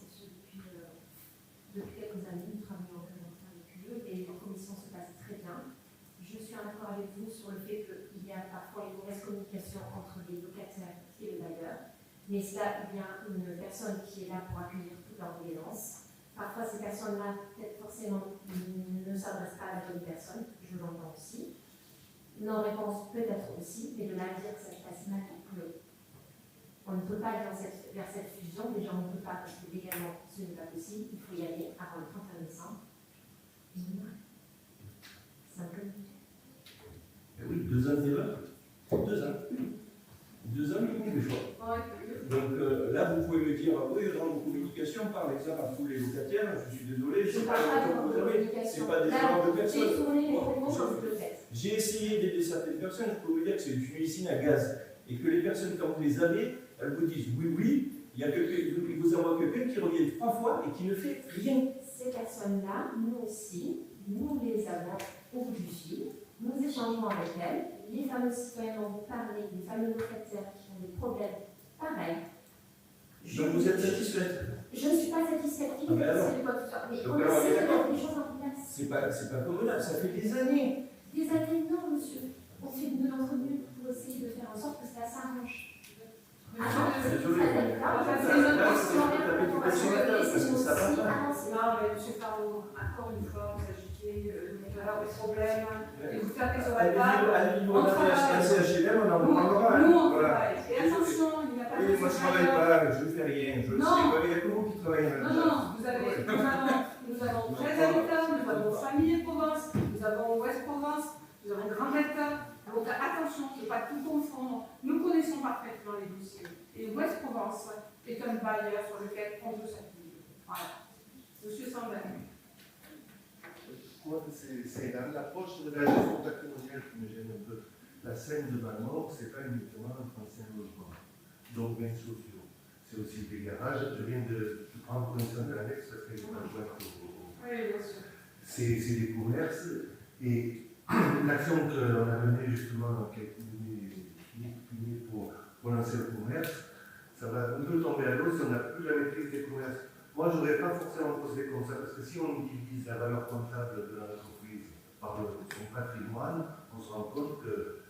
depuis quelques années. Nous travaillons en collaboration avec eux et les commissions se passent très bien. Je suis en accord avec vous sur le fait qu'il y a parfois une mauvaise communication entre les locataires et le bailleur. Mais cela, il y a une personne qui est là pour accueillir toute leur violence. Parfois, ces personnes-là, peut-être forcément, ne s'adressent pas à la bonne personne. Je l'entends aussi. Non-réponse peut-être aussi, mais de là à dire que ça se passe mal, on ne peut pas aller vers cette fusion. Déjà, on ne peut pas parce que légalement, ce n'est pas possible. Il faut y aller avant le 31 décembre. C'est un peu Oui, 2 ans d'erreur. 2 ans. 2 ans, il y a des choix. Donc là, vous pouvez me dire, oui, dans vos communications, par exemple, à tous les locataires, je suis désolé, Je c'est parle pas de vous avez, c'est pas des là, erreurs de personnes. j'ai tourné les propos comme vous le faites. J'ai essayé d'aider certaines personnes, je peux vous dire que c'est une usine à gaz. Et que les personnes, quand vous les avez, elles vous disent oui, il y a il vous envoie quelqu'un qui revient 3 fois et qui ne fait rien. Ces personnes-là, nous aussi, nous les avons au bout du fil, nous échangeons avec elles. Les fameux citoyens dont vous parlez, les fameux locataires qui ont des problèmes pareils. Donc vous êtes satisfaite? Je ne suis pas satisfaite, Ah ben alors. c'est quoi tout ça. Mais Donc on alors, essaie de d'accord. mettre les choses en place. C'est pas convenable, ça fait des années. Des années, non, monsieur. On fait de notre mieux pour essayer de faire en sorte que cela s'arrange. Désolé. Non, mais monsieur Parot, encore une fois, vous agitez le problème et vous tapez sur la table. À niveau d'un CHLM, on en parlera. Nous, on Voilà. travaille. Et attention, il n'y a pas de Oui, moi je ne travaille pas, je ne fais rien, je le sais, il y a que vous qui travaillez. Non, nous avons 13 habitants, nous avons Famille Provence, nous avons Ouest Provence, nous avons Grand Recteur. Donc attention, il ne faut pas tout confondre. Nous connaissons parfaitement les dossiers. Et Ouest Provence est un bailleur sur lequel on peut s'appuyer. Voilà. Monsieur Sandin. Moi, c'est l'approche de la gestion patrimoniale qui me gêne un peu. La scène de Malmort, ce n'est pas uniquement un ancien logement, donc biens sociaux. C'est aussi des garages. Je viens de prendre connaissance de l'annexe parce qu'elle n'est pas jointe au. Oui, bien sûr. C'est des commerces. Et l'action qu'on a menée justement, qui a été menée pour lancer le commerce, ça va un peu tomber à l'eau si on n'a plus la maîtrise des commerces. Moi, je n'aurais pas forcément procédé comme ça, parce que si on divise la valeur comptable de l'entreprise par son patrimoine, on se rend compte que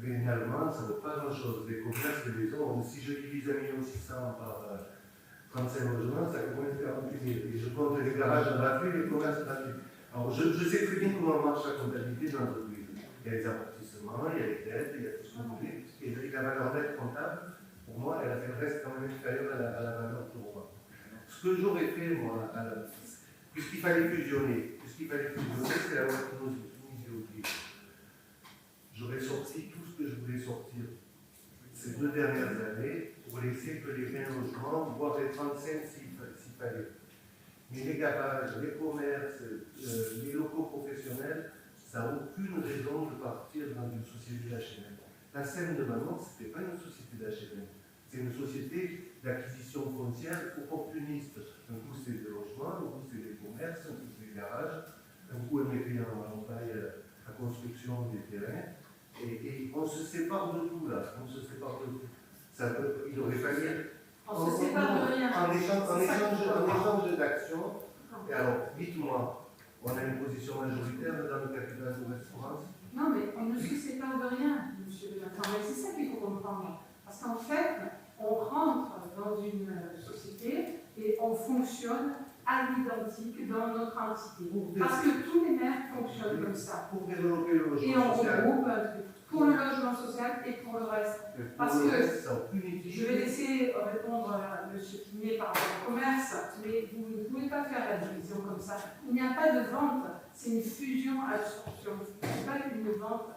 réellement, ça ne vaut pas grand-chose. Les commerces, les maisons, si je divise 1 600 000 par 35 logements, ça commence à 48 000. Et je compte les garages gratuits, les commerces gratuits. Alors, je sais très bien comment marche la comptabilité de l'entreprise. Il y a les amortissements, il y a les dettes, il y a tout ce que vous voulez. Et la valeur nette comptable, pour moi, elle reste quand même inférieure à la valeur pour moi. Ce que j'aurais fait, moi, puisqu'il fallait fusionner, c'est la loi qui nous oblige. J'aurais sorti tout ce que je voulais sortir ces 2 dernières années pour laisser que les 20 logements, voire les 35 s'il fallait. Mais les garages, les commerces, les locaux professionnels, ça n'a aucune raison de partir dans une société d'HLM. La scène de Malmort, ce n'était pas une société d'HLM. C'est une société d'acquisition foncière opportuniste. Un coup, c'est des logements, un coup, c'est des commerces, un coup, c'est des garages, un coup, elle mettait en paille la construction des terrains. Et on se sépare de tout, là. On se sépare de tout. Il aurait fallu. On se sépare de rien. En échange d'action. Et alors, dites-moi, on a une position majoritaire dans le capital de Ouest-Provence? Non, mais on ne se sépare de rien, monsieur le maire. C'est ça qu'il faut comprendre. Parce qu'en fait, on rentre dans une société et on fonctionne à l'identique dans notre entité. Parce que tous les maires fonctionnent comme ça. Pour développer le logement et on social. regroupe pour le logement social et pour le reste. Parce que je vais laisser répondre à M. Pigné par rapport au commerce, mais vous ne pouvez pas faire la division comme ça. Il n'y a pas de vente, c'est une fusion-absorption. Ce n'est pas une vente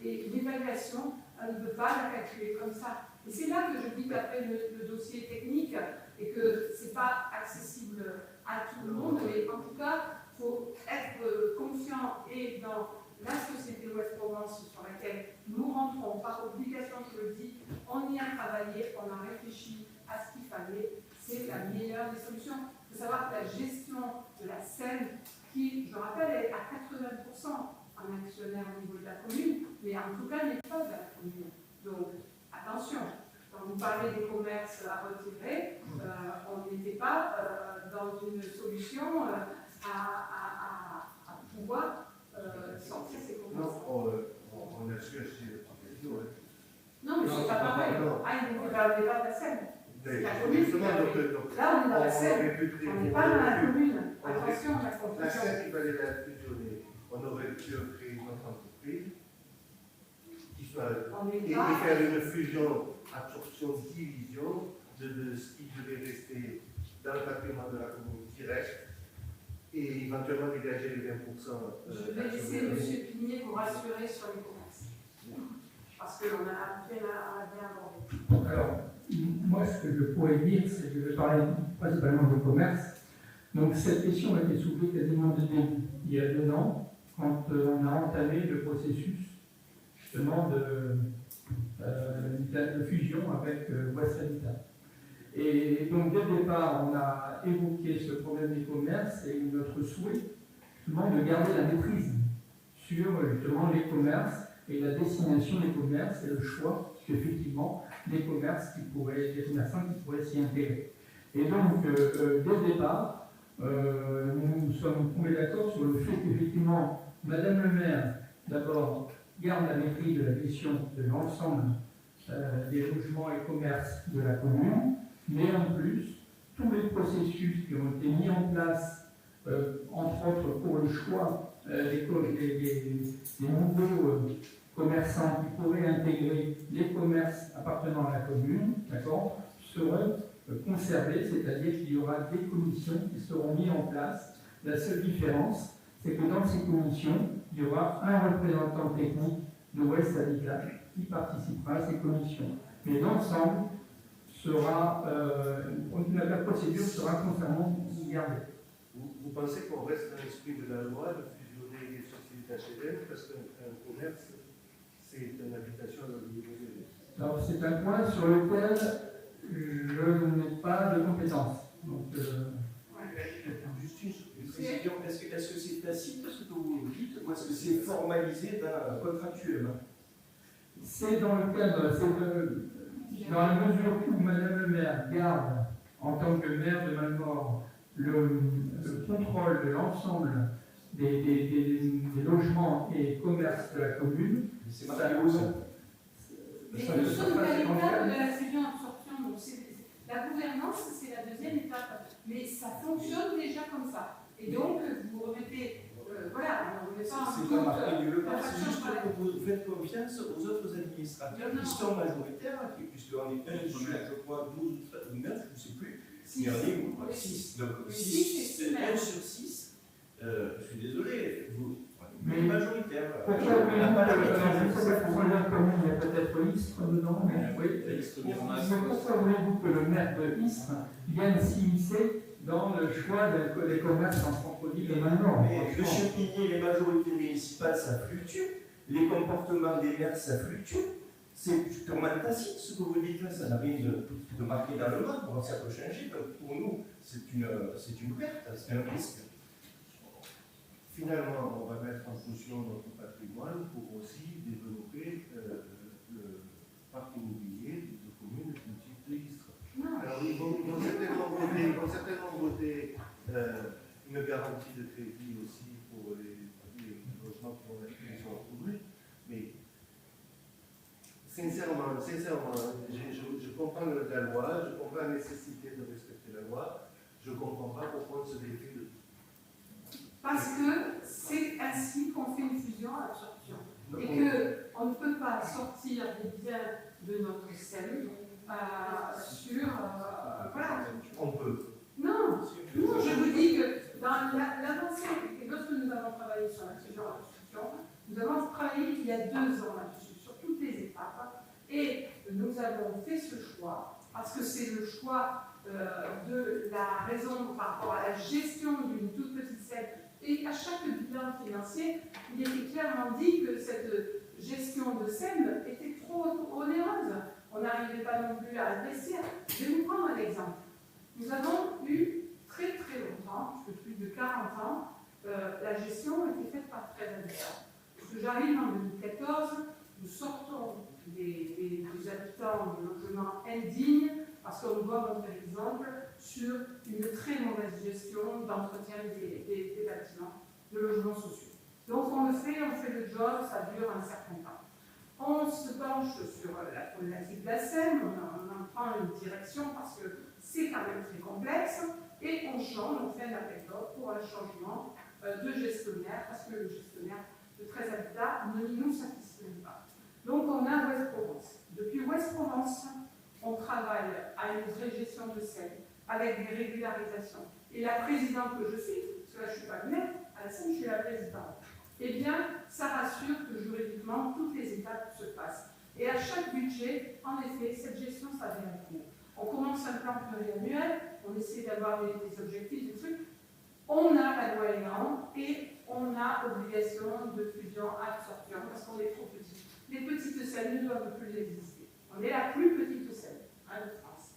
Et l'évaluation, on ne peut pas la calculer comme ça. Et c'est là que je dis qu'après le dossier est technique et que ce n'est pas accessible à tout le monde, mais en tout cas, il faut être confiant et dans la société Ouest-Provence sur laquelle nous rentrons par obligation, je le dis, on y a travaillé, on a réfléchi à ce qu'il fallait, c'est la meilleure des solutions. Il faut savoir que la gestion de la Seine, qui, je rappelle, est à 80% un actionnaire au niveau de la commune, mais en tout cas n'est pas de la commune. Donc, attention, quand vous parlez des commerces à retirer, on n'était pas dans une solution à pouvoir sortir ces commerces. Non, on a su acheter le petit réseau. Non, mais c'est pas pareil. Ah, il n'était pas de la Seine. C'est la commune. Donc, Là, on est dans la Seine. On n'est pas dans la commune. On aurait- Attention, la La confusion. Seine, il fallait la fusionner. On aurait pu créer une autre entreprise qui soit. On n'est Et pas. faire une fusion, absorption, division de ce qui devait rester dans le patrimoine de la commune direct et éventuellement dégager les 20%. Je vais laisser M. Pigné vous rassurer sur les commerces. Parce qu'on a bien abordé. Alors, moi, ce que je pourrais dire, c'est que je vais parler principalement de commerce. Donc, cette question a été soulevée quasiment dès le début, il y a 2 ans, quand on a entamé le processus justement de fusion avec Ouest Habitat. Et donc, dès le départ, on a évoqué ce problème des commerces et notre souhait justement de garder la maîtrise sur justement les commerces et la destination des commerces et le choix, effectivement, des commerçants qui pourraient s'y intégrer. Et donc, dès le départ, nous sommes tombés d'accord sur le fait qu'effectivement, Madame le maire, d'abord, garde la maîtrise de la gestion de l'ensemble des logements et commerces de la commune, mais en plus, tous les processus qui ont été mis en place, entre autres pour le choix des nouveaux commerçants qui pourraient intégrer les commerces appartenant à la commune, d'accord, seront conservés, c'est-à-dire qu'il y aura des commissions qui seront mises en place. La seule différence, c'est que dans ces commissions, il y aura un représentant technique de Ouest Habitat qui participera à ces commissions. Mais l'ensemble sera, la procédure sera constamment gardée. Vous pensez qu'on reste dans l'esprit de la loi de fusionner les sociétés HLM parce qu'un commerce, c'est une habitation à l'audiovisuel? Alors, c'est un point sur lequel je n'ai pas de compétences. Donc, Juste une précision, est-ce que c'est tacite ce que vous dites ou est-ce que c'est formalisé contractuellement? c'est dans le cadre, dans la mesure où Madame le maire garde, en tant que maire de Malmort, le contrôle de l'ensemble des logements et commerces de la commune. C'est Madame Rousseau. Mais nous sommes à l'étape de la fusion-absorption, donc la gouvernance, c'est la deuxième étape. Mais ça fonctionne déjà comme ça. Et donc, vous remettez, voilà, on ne remet pas en C'est doute. pas marqué nulle part, la c'est façon juste de que vous faites confiance aux autres administrateurs Non. qui sont majoritaires, puisqu'on est 1 sur, je crois, 12 ou 9, je ne sais plus. Six. Mais on est 6. Donc, Oui, 1 six, c'est sur 6, je suis désolé, vous Mais êtes majoritaire. pourquoi On n'a pas la maîtrise. il y a peut-être Istres dedans, mais oui. Mais pourquoi voulez-vous que le maire de Istres vienne s'immiscer dans le choix des commerces en centre-ville de Malmort? Mais M. Pigné, les majorités municipales, ça fluctue. Les comportements des maires, ça fluctue. C'est purement tacite ce que vous dites là, ça n'a rien de marqué dans le marbre, ça peut changer. Donc pour nous, c'est une perte, c'est un risque. Finalement, on va mettre en fonction notre patrimoine pour aussi développer le parc immobilier de communes du type de Istres. Alors, ils vont certainement voter une garantie de crédit aussi pour les logements qui vont être mis sur leur commune. Mais sincèrement, je comprends la loi, je comprends la nécessité de respecter la loi, je ne comprends pas pourquoi on se défie de tout. Parce que c'est ainsi qu'on fait une fusion-absorption. Et qu'on ne peut pas sortir des biens de notre scène sur. Voilà. On peut. Non, je vous dis que dans l'avancée, et lorsque nous avons travaillé sur la fusion-absorption, nous avons travaillé il y a 2 ans là-dessus. avons fait ce choix, parce que c'est le choix de la raison par rapport à la gestion d'une toute petite scène. Et à chaque bilan financier, il était clairement dit que cette gestion de scène était trop onéreuse. On n'arrivait pas non plus à investir. Je vais vous prendre un exemple. Nous avons eu très très longtemps, plus de 40 ans, la gestion était faite par Fred Albert. Parce que j'arrive en 2014, nous sortons des habitants de logements indignes parce qu'on doit montrer l'exemple sur une très mauvaise gestion d'entretien des bâtiments, de logements sociaux. Donc on le fait, on fait le job, ça dure un certain temps. On se penche sur la problématique de la Seine, on en prend une direction parce que c'est quand même très complexe, et on change, on fait un appel d'offres pour un changement de gestionnaire, parce que le gestionnaire de 13 habitats ne nous satisfait pas. Donc on a Ouest-Provence. Depuis Ouest-Provence, on travaille à une vraie gestion de Seine, avec des régularisations. Et la présidente que je suis, parce que là je ne suis pas le maire, à la Seine je suis la présidente, eh bien ça rassure que juridiquement toutes les étapes se passent. Et à chaque budget, en effet, cette gestion s'avère un coût. On commence un plan pluriannuel, on essaie d'avoir des objectifs, des trucs. On a la loi Elan et on a obligation de fusion-absorption parce qu'on est trop petit. Les petites scènes ne doivent plus exister. On est la plus petite scène de France.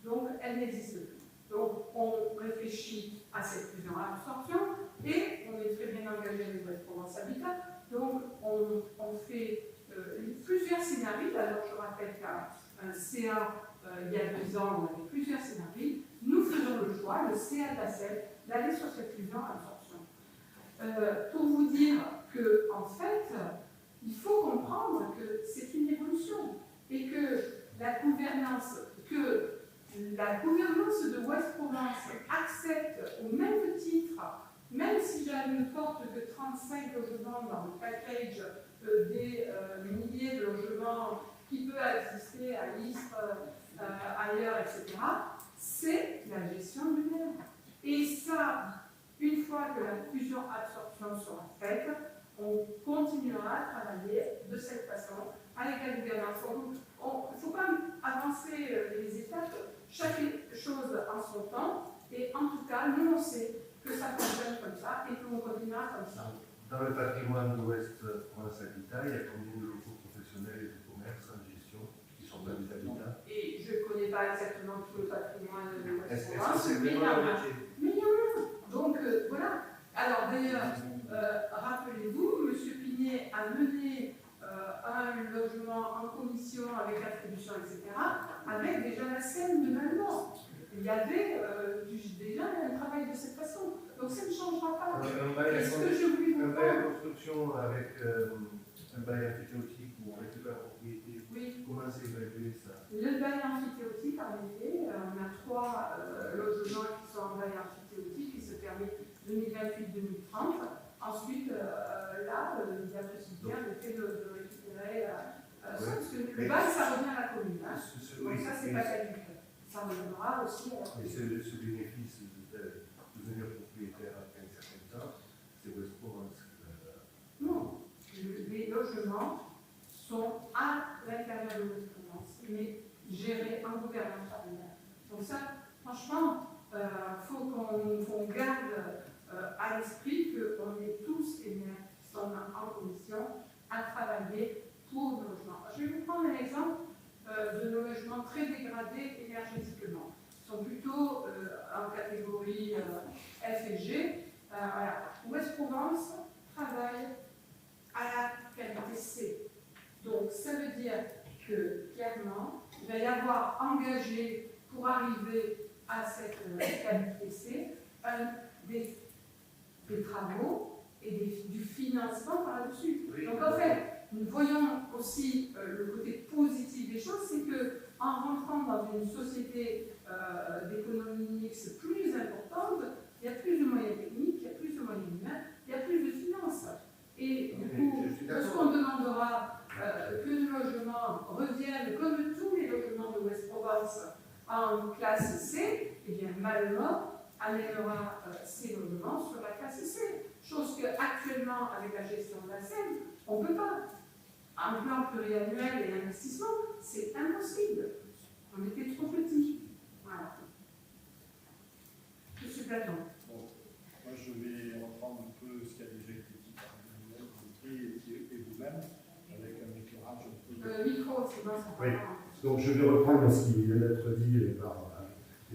Donc, elle n'existe plus. Donc, on réfléchit à cette fusion-absorption et on est très bien engagé avec Ouest-Provence Habitat. Donc, on fait plusieurs scénarios. Alors, je rappelle qu'un CA, il y a 2 ans, on avait plusieurs scénarios. Nous faisons le choix, le CA de la Seine, d'aller sur cette fusion-absorption. Pour vous dire que, en fait, il faut comprendre que c'est une évolution et que la gouvernance de Ouest-Provence accepte au même titre, même si je ne porte que 35 logements dans le package des milliers de logements qui peut exister à Istres, ailleurs, etc., c'est la gestion du maire. Et ça, une fois que la fusion-absorption sera faite, on continuera à travailler de cette façon avec la gouvernance. Il ne faut pas avancer les étapes, chaque chose en son temps, et en tout cas, nous on sait que ça fonctionne comme ça et qu'on continuera comme ça. Dans le patrimoine de Ouest-Provence Habitat, il y a combien de locaux professionnels et de commerce en gestion qui sont dans les habitats? Et je ne connais pas exactement tout le patrimoine de Est-ce que Ouest-Provence, c'est mais il y vraiment en la a. moitié? Mais il y en a. Donc voilà. Alors d'ailleurs, rappelez-vous, M. Pinet a mené un logement en commission avec attribution, etc., avec déjà la Seine de Malmort. Il y avait déjà un travail de cette façon. Donc ça ne changera pas. Est-ce que je voulais vous Un bail à parler? construction avec un bail amphithéotique où on récupère la propriété. Oui. Comment c'est évalué ça? Le bail amphithéotique, en effet, on a 3 logements qui sont en bail amphithéotique qui se terminent 2028-2030. Ensuite, là, il y a possibilité en effet de récupérer ça, parce que le bail, ça revient à la commune. Hein. Donc ça, c'est pas caduc. Ça reviendra aussi à la commune. Et ce bénéfice de devenir propriétaire après un certain temps, c'est Ouest-Provence. Non, les logements sont à l'intérieur de Ouest-Provence, mais gérés en gouvernance familiale. Donc ça, franchement, il faut qu'on garde à l'esprit qu'on est tous les maires qui sont en commission à travailler pour le logement. Je vais vous prendre un exemple de nos logements très dégradés énergétiquement. Ils sont plutôt en catégorie F et G. Voilà. Ouest-Provence travaille à la qualité C. Donc ça veut dire que clairement, il va y avoir engagé pour arriver à cette qualité C des travaux et du financement par-dessus. Oui. Donc en fait, nous voyons aussi le côté positif des choses, c'est qu'en rentrant dans une société d'économie mixte plus importante, il y a plus de moyens techniques, il y a plus de moyens humains, il y a plus de finances. Et du coup, lorsqu'on demandera que le logement revienne, comme tous les logements de Ouest-Provence, en classe C, eh bien Malmort amènera ces logements sur la classe C. Chose qu'actuellement, avec la gestion de la Seine, on ne peut pas. un plan pluriannuel et investissement, c'est impossible. On était trop petits. Voilà. Monsieur Platon. Bon, moi, je vais reprendre un peu ce qui a déjà été dit par Dimitri et vous-même, avec un éclairage un peu. Micro, c'est bon, ça Oui. va. Donc je vais reprendre ce qui vient d'être dit par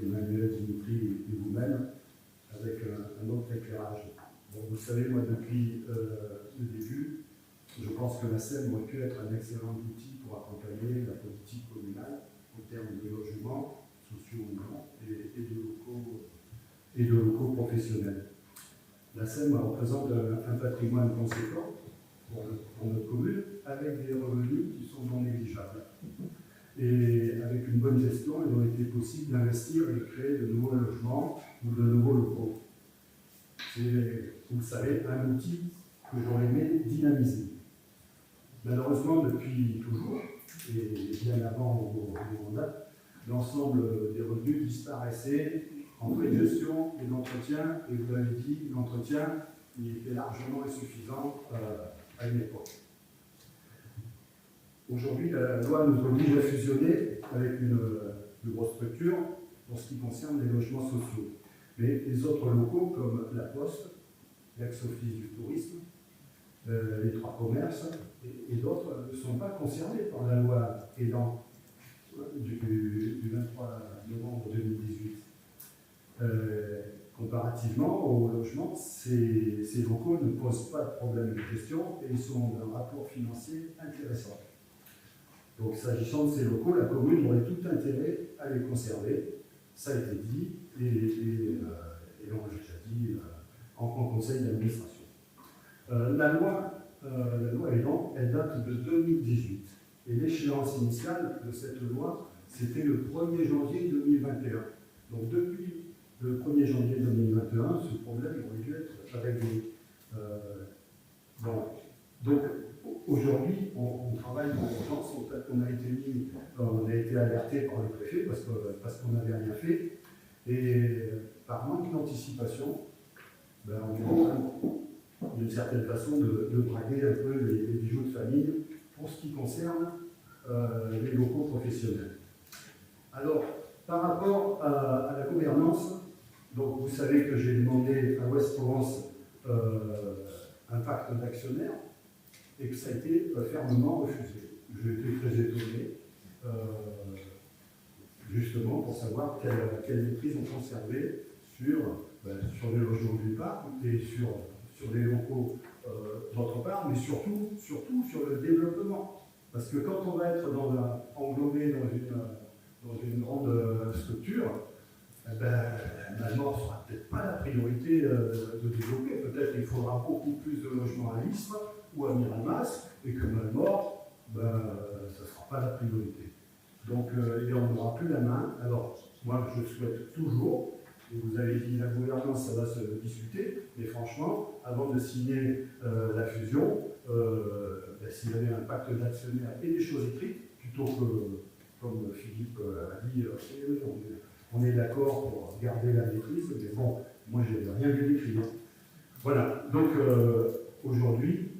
Emmanuel, Dimitri et vous-même, avec un autre éclairage. Bon, vous savez, moi, depuis le début, je pense que la SEM aurait pu être un excellent outil pour accompagner la politique communale en termes de logement, sociaux ou non, et de locaux professionnels. La SEM représente un patrimoine conséquent pour notre commune, avec des revenus qui sont non négligeables. Et avec une bonne gestion, il aurait été possible d'investir et de créer de nouveaux logements ou de nouveaux locaux. C'est, vous le savez, un outil que j'aurais aimé dynamiser. Malheureusement, depuis toujours, et bien avant vos mandats, l'ensemble des revenus disparaissaient en frais de gestion et d'entretien, et vous l'avez dit, l'entretien il était largement insuffisant à une époque. Aujourd'hui, la loi nous oblige à fusionner avec une grosse structure pour ce qui concerne les logements sociaux. Mais les autres locaux, comme la Poste, l'ex-office du tourisme, les trois commerces et d'autres ne sont pas concernés par la loi Elan du 23 novembre 2018. Comparativement au logement, ces locaux ne posent pas de problème de gestion et ils sont d'un rapport financier intéressant. Donc, s'agissant de ces locaux, la commune aurait tout intérêt à les conserver. Ça a été dit, et on l'a déjà dit en conseil d'administration. La loi Elan, elle date de 2018. Et l'échéance initiale de cette loi, c'était le 1er janvier 2021. Donc, depuis le 1er janvier 2021, ce problème aurait dû être réglé. Bon. Donc, aujourd'hui, on travaille en urgence, on a été alerté par le préfet parce qu'on n'avait rien fait. Et par manque d'anticipation, on est en train, d'une certaine façon, de draguer un peu les bijoux de famille pour ce qui concerne les locaux professionnels. Alors, par rapport à la gouvernance, donc vous savez que j'ai demandé à Ouest Provence un pacte d'actionnaires et que ça a été fermement refusé. J'ai été très étonné, justement pour savoir quelles maîtrises on conservait sur les logements d'une part et sur les locaux d'autre part, mais surtout sur le développement. Parce que quand on va être englobé dans une grande structure, la mort ne sera peut-être pas la priorité de développer. Peut-être qu'il faudra beaucoup plus de logements à l'Istre ou à Miramas, et que Malmort, ça ne sera pas la priorité. Donc, on n'aura plus la main. Alors, moi, je souhaite toujours, et vous avez dit la gouvernance, ça va se discuter, mais franchement, avant de signer la fusion, s'il y avait un pacte d'actionnaires et des choses écrites, plutôt que, comme Philippe a dit, on est d'accord pour garder la maîtrise, mais bon, moi, je n'ai rien vu d'écrit. Voilà, donc aujourd'hui,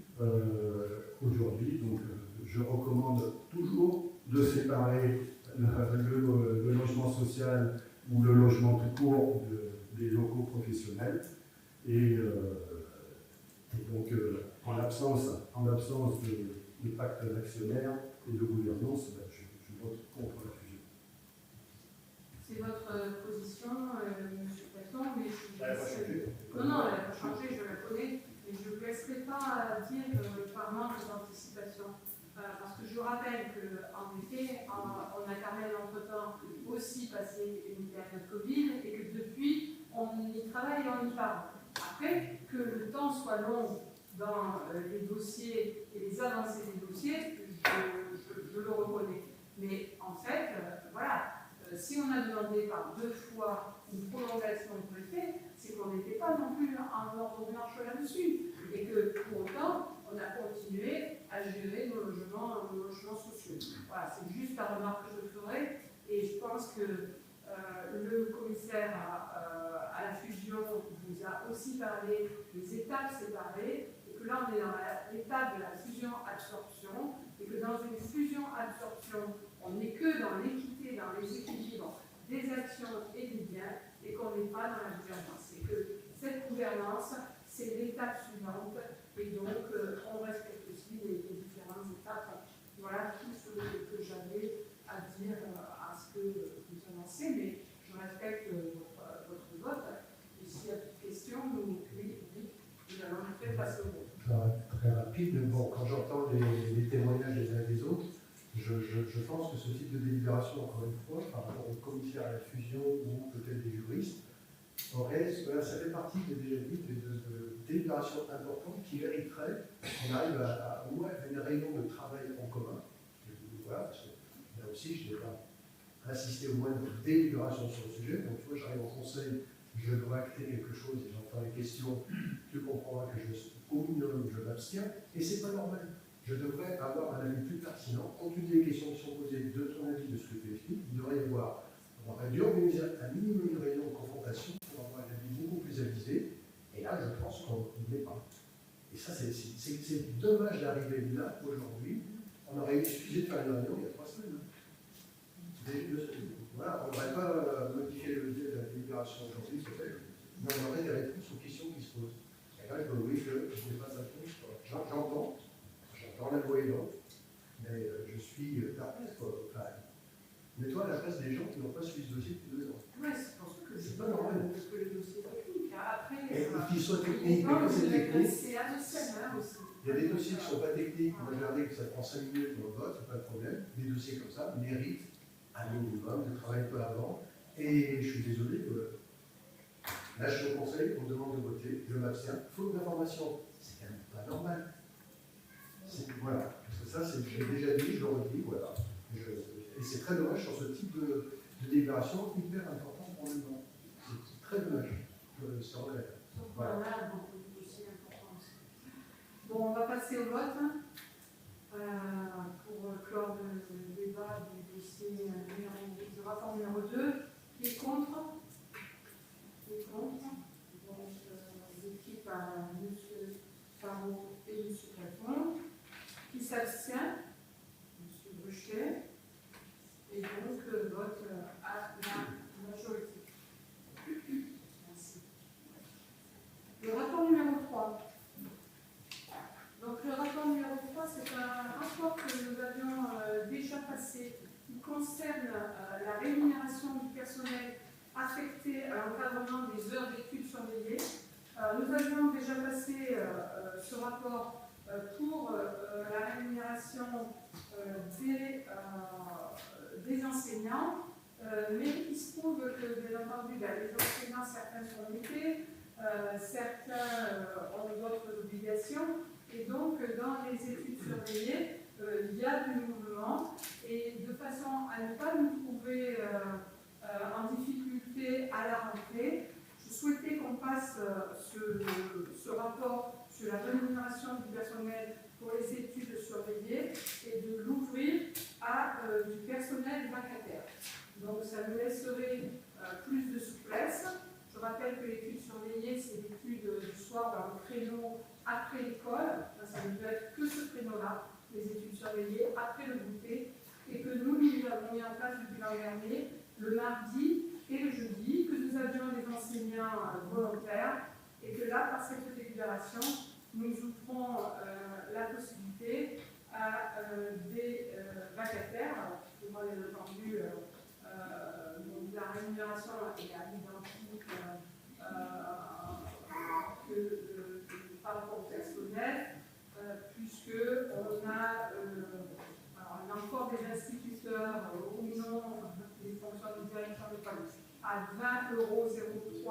je recommande toujours de séparer le logement social ou le logement tout court des locaux professionnels. Et donc, en l'absence de pacte d'actionnaires et de gouvernance, je vote contre la fusion. C'est votre position, M. Platon, mais Elle n'a pas changé. Non, elle n'a pas changé, je la connais, mais je ne vous laisserai pas dire par manque d'anticipation. Parce que je vous rappelle qu'en effet, on a quand même entre-temps aussi passé une période Covid et que depuis, on y travaille et on y parle. Après, que le temps soit long dans les dossiers et les avancées des dossiers, je le reconnais. Mais en fait, voilà. Si on a demandé par 2 fois une prolongation du préfet, c'est qu'on n'était pas non plus en ordre de marche là-dessus. Et que pour autant, on a continué à gérer nos logements sociaux. Voilà, c'est juste la remarque que je ferai. Et je pense que le commissaire à la fusion vous a aussi parlé des étapes séparées. Et que là, on est dans l'étape de la fusion-absorption. dans une fusion-absorption, on n'est que dans l'équité, dans les équilibres des actions et des biens, et qu'on n'est pas dans la gouvernance. Et que cette gouvernance, c'est l'étape suivante, et donc on respecte aussi les différentes étapes. Voilà tout ce que j'avais à dire à ce que vous annoncez, mais je respecte votre vote. Et s'il y a des questions, nous allons peut-être passer au vote. Ça va être très rapide, mais bon, quand j'entends les témoignages des uns et des autres, je pense que ce type de délibération, encore une fois, par rapport au commissaire à la fusion ou peut-être des juristes, ça fait partie, j'ai déjà dit, de délibérations importantes qui mériteraient qu'on arrive à au moins faire une réunion de travail en commun. Voilà, parce que là aussi, je n'ai pas assisté au moins de délibération sur le sujet. Donc, tu vois, j'arrive au conseil, je dois acter quelque chose et j'entends les questions, tu comprendras que au minimum, je m'abstiens, et c'est pas normal. Je devrais avoir un avis plus pertinent. Compte tenu des questions qui sont posées, de ton avis, de ce que tu expliques, il devrait y avoir, on aurait dû organiser un minimum une réunion de confrontation pour avoir un avis beaucoup plus avisé, et là, je pense qu'on ne l'est pas. Et ça, c'est dommage d'arriver là, aujourd'hui. On aurait eu suffisé de faire une réunion il y a 3 semaines. Voilà, on n'aurait pas modifié la délibération aujourd'hui, peut-être, mais on aurait des réponses aux questions qui se posent. Et là, je dois avouer que je n'ai pas de réponse. J'entends la voix et l'autre, mais je suis perplexe. Enfin, mets-toi à la place des gens qui n'ont pas suivi ce dossier depuis 2 ans. Oui, c'est pour ça que c'est pas normal. Que le dossier est technique. Après, et qu'il soit technique, mais quand c'est technique, c'est additionnel aussi. il y a des dossiers qui ne sont pas techniques. Moi, j'ai regardé que ça prend 5 minutes pour le vote, c'est pas de problème. Des dossiers comme ça méritent un minimum de travail un peu avant. Et je suis désolé que là, je suis au conseil, on me demande de voter, je m'abstiens. Faute d'information, c'est quand même pas normal. Voilà, parce que ça, j'ai déjà dit, je le redis, voilà. Et c'est très dommage sur ce type de délibération hyper important pour le moment. C'est très dommage. C'est vrai. Voilà. Donc, le dossier important aussi. Bon, on va passer au vote pour clore le débat du dossier du rapport numéro 2. Qui est contre? Qui est contre? Donc, l'équipe à M. Parot et M. Platon. Qui s'abstient? M. Bruchet. Et donc, vote à la majorité. Merci. Le rapport numéro 3. Donc, le rapport numéro 3, c'est un rapport que nous avions déjà passé qui concerne la rémunération du personnel affecté à l'encadrement des heures d'études surveillées. Nous avions déjà passé ce rapport pour la rémunération des enseignants, mais il se trouve que, bien entendu, les enseignants, certains sont limités, certains ont d'autres obligations, et donc dans les études surveillées, il y a du mouvement, et de façon à ne pas nous trouver en difficulté à la rentrée, je souhaitais qu'on passe ce rapport sur la rémunération du personnel pour les études surveillées et de l'ouvrir à du personnel vacataire. Donc ça nous laisserait plus de souplesse. Je rappelle que l'étude surveillée, c'est l'étude du soir dans le créneau après l'école. Ça ne peut être que ce créneau-là, les études surveillées, après le goûter, et que nous avons mis en place depuis l'an dernier, le mardi et le jeudi, que nous avions des enseignants volontaires, et que là, par cette délibération, nous ouvrons la possibilité à des vacataires. Bien entendu, donc la rémunération est à l'identique par rapport au personnel, puisqu'on a encore des instituteurs au nom des fonctions de direction de police à 20,03 €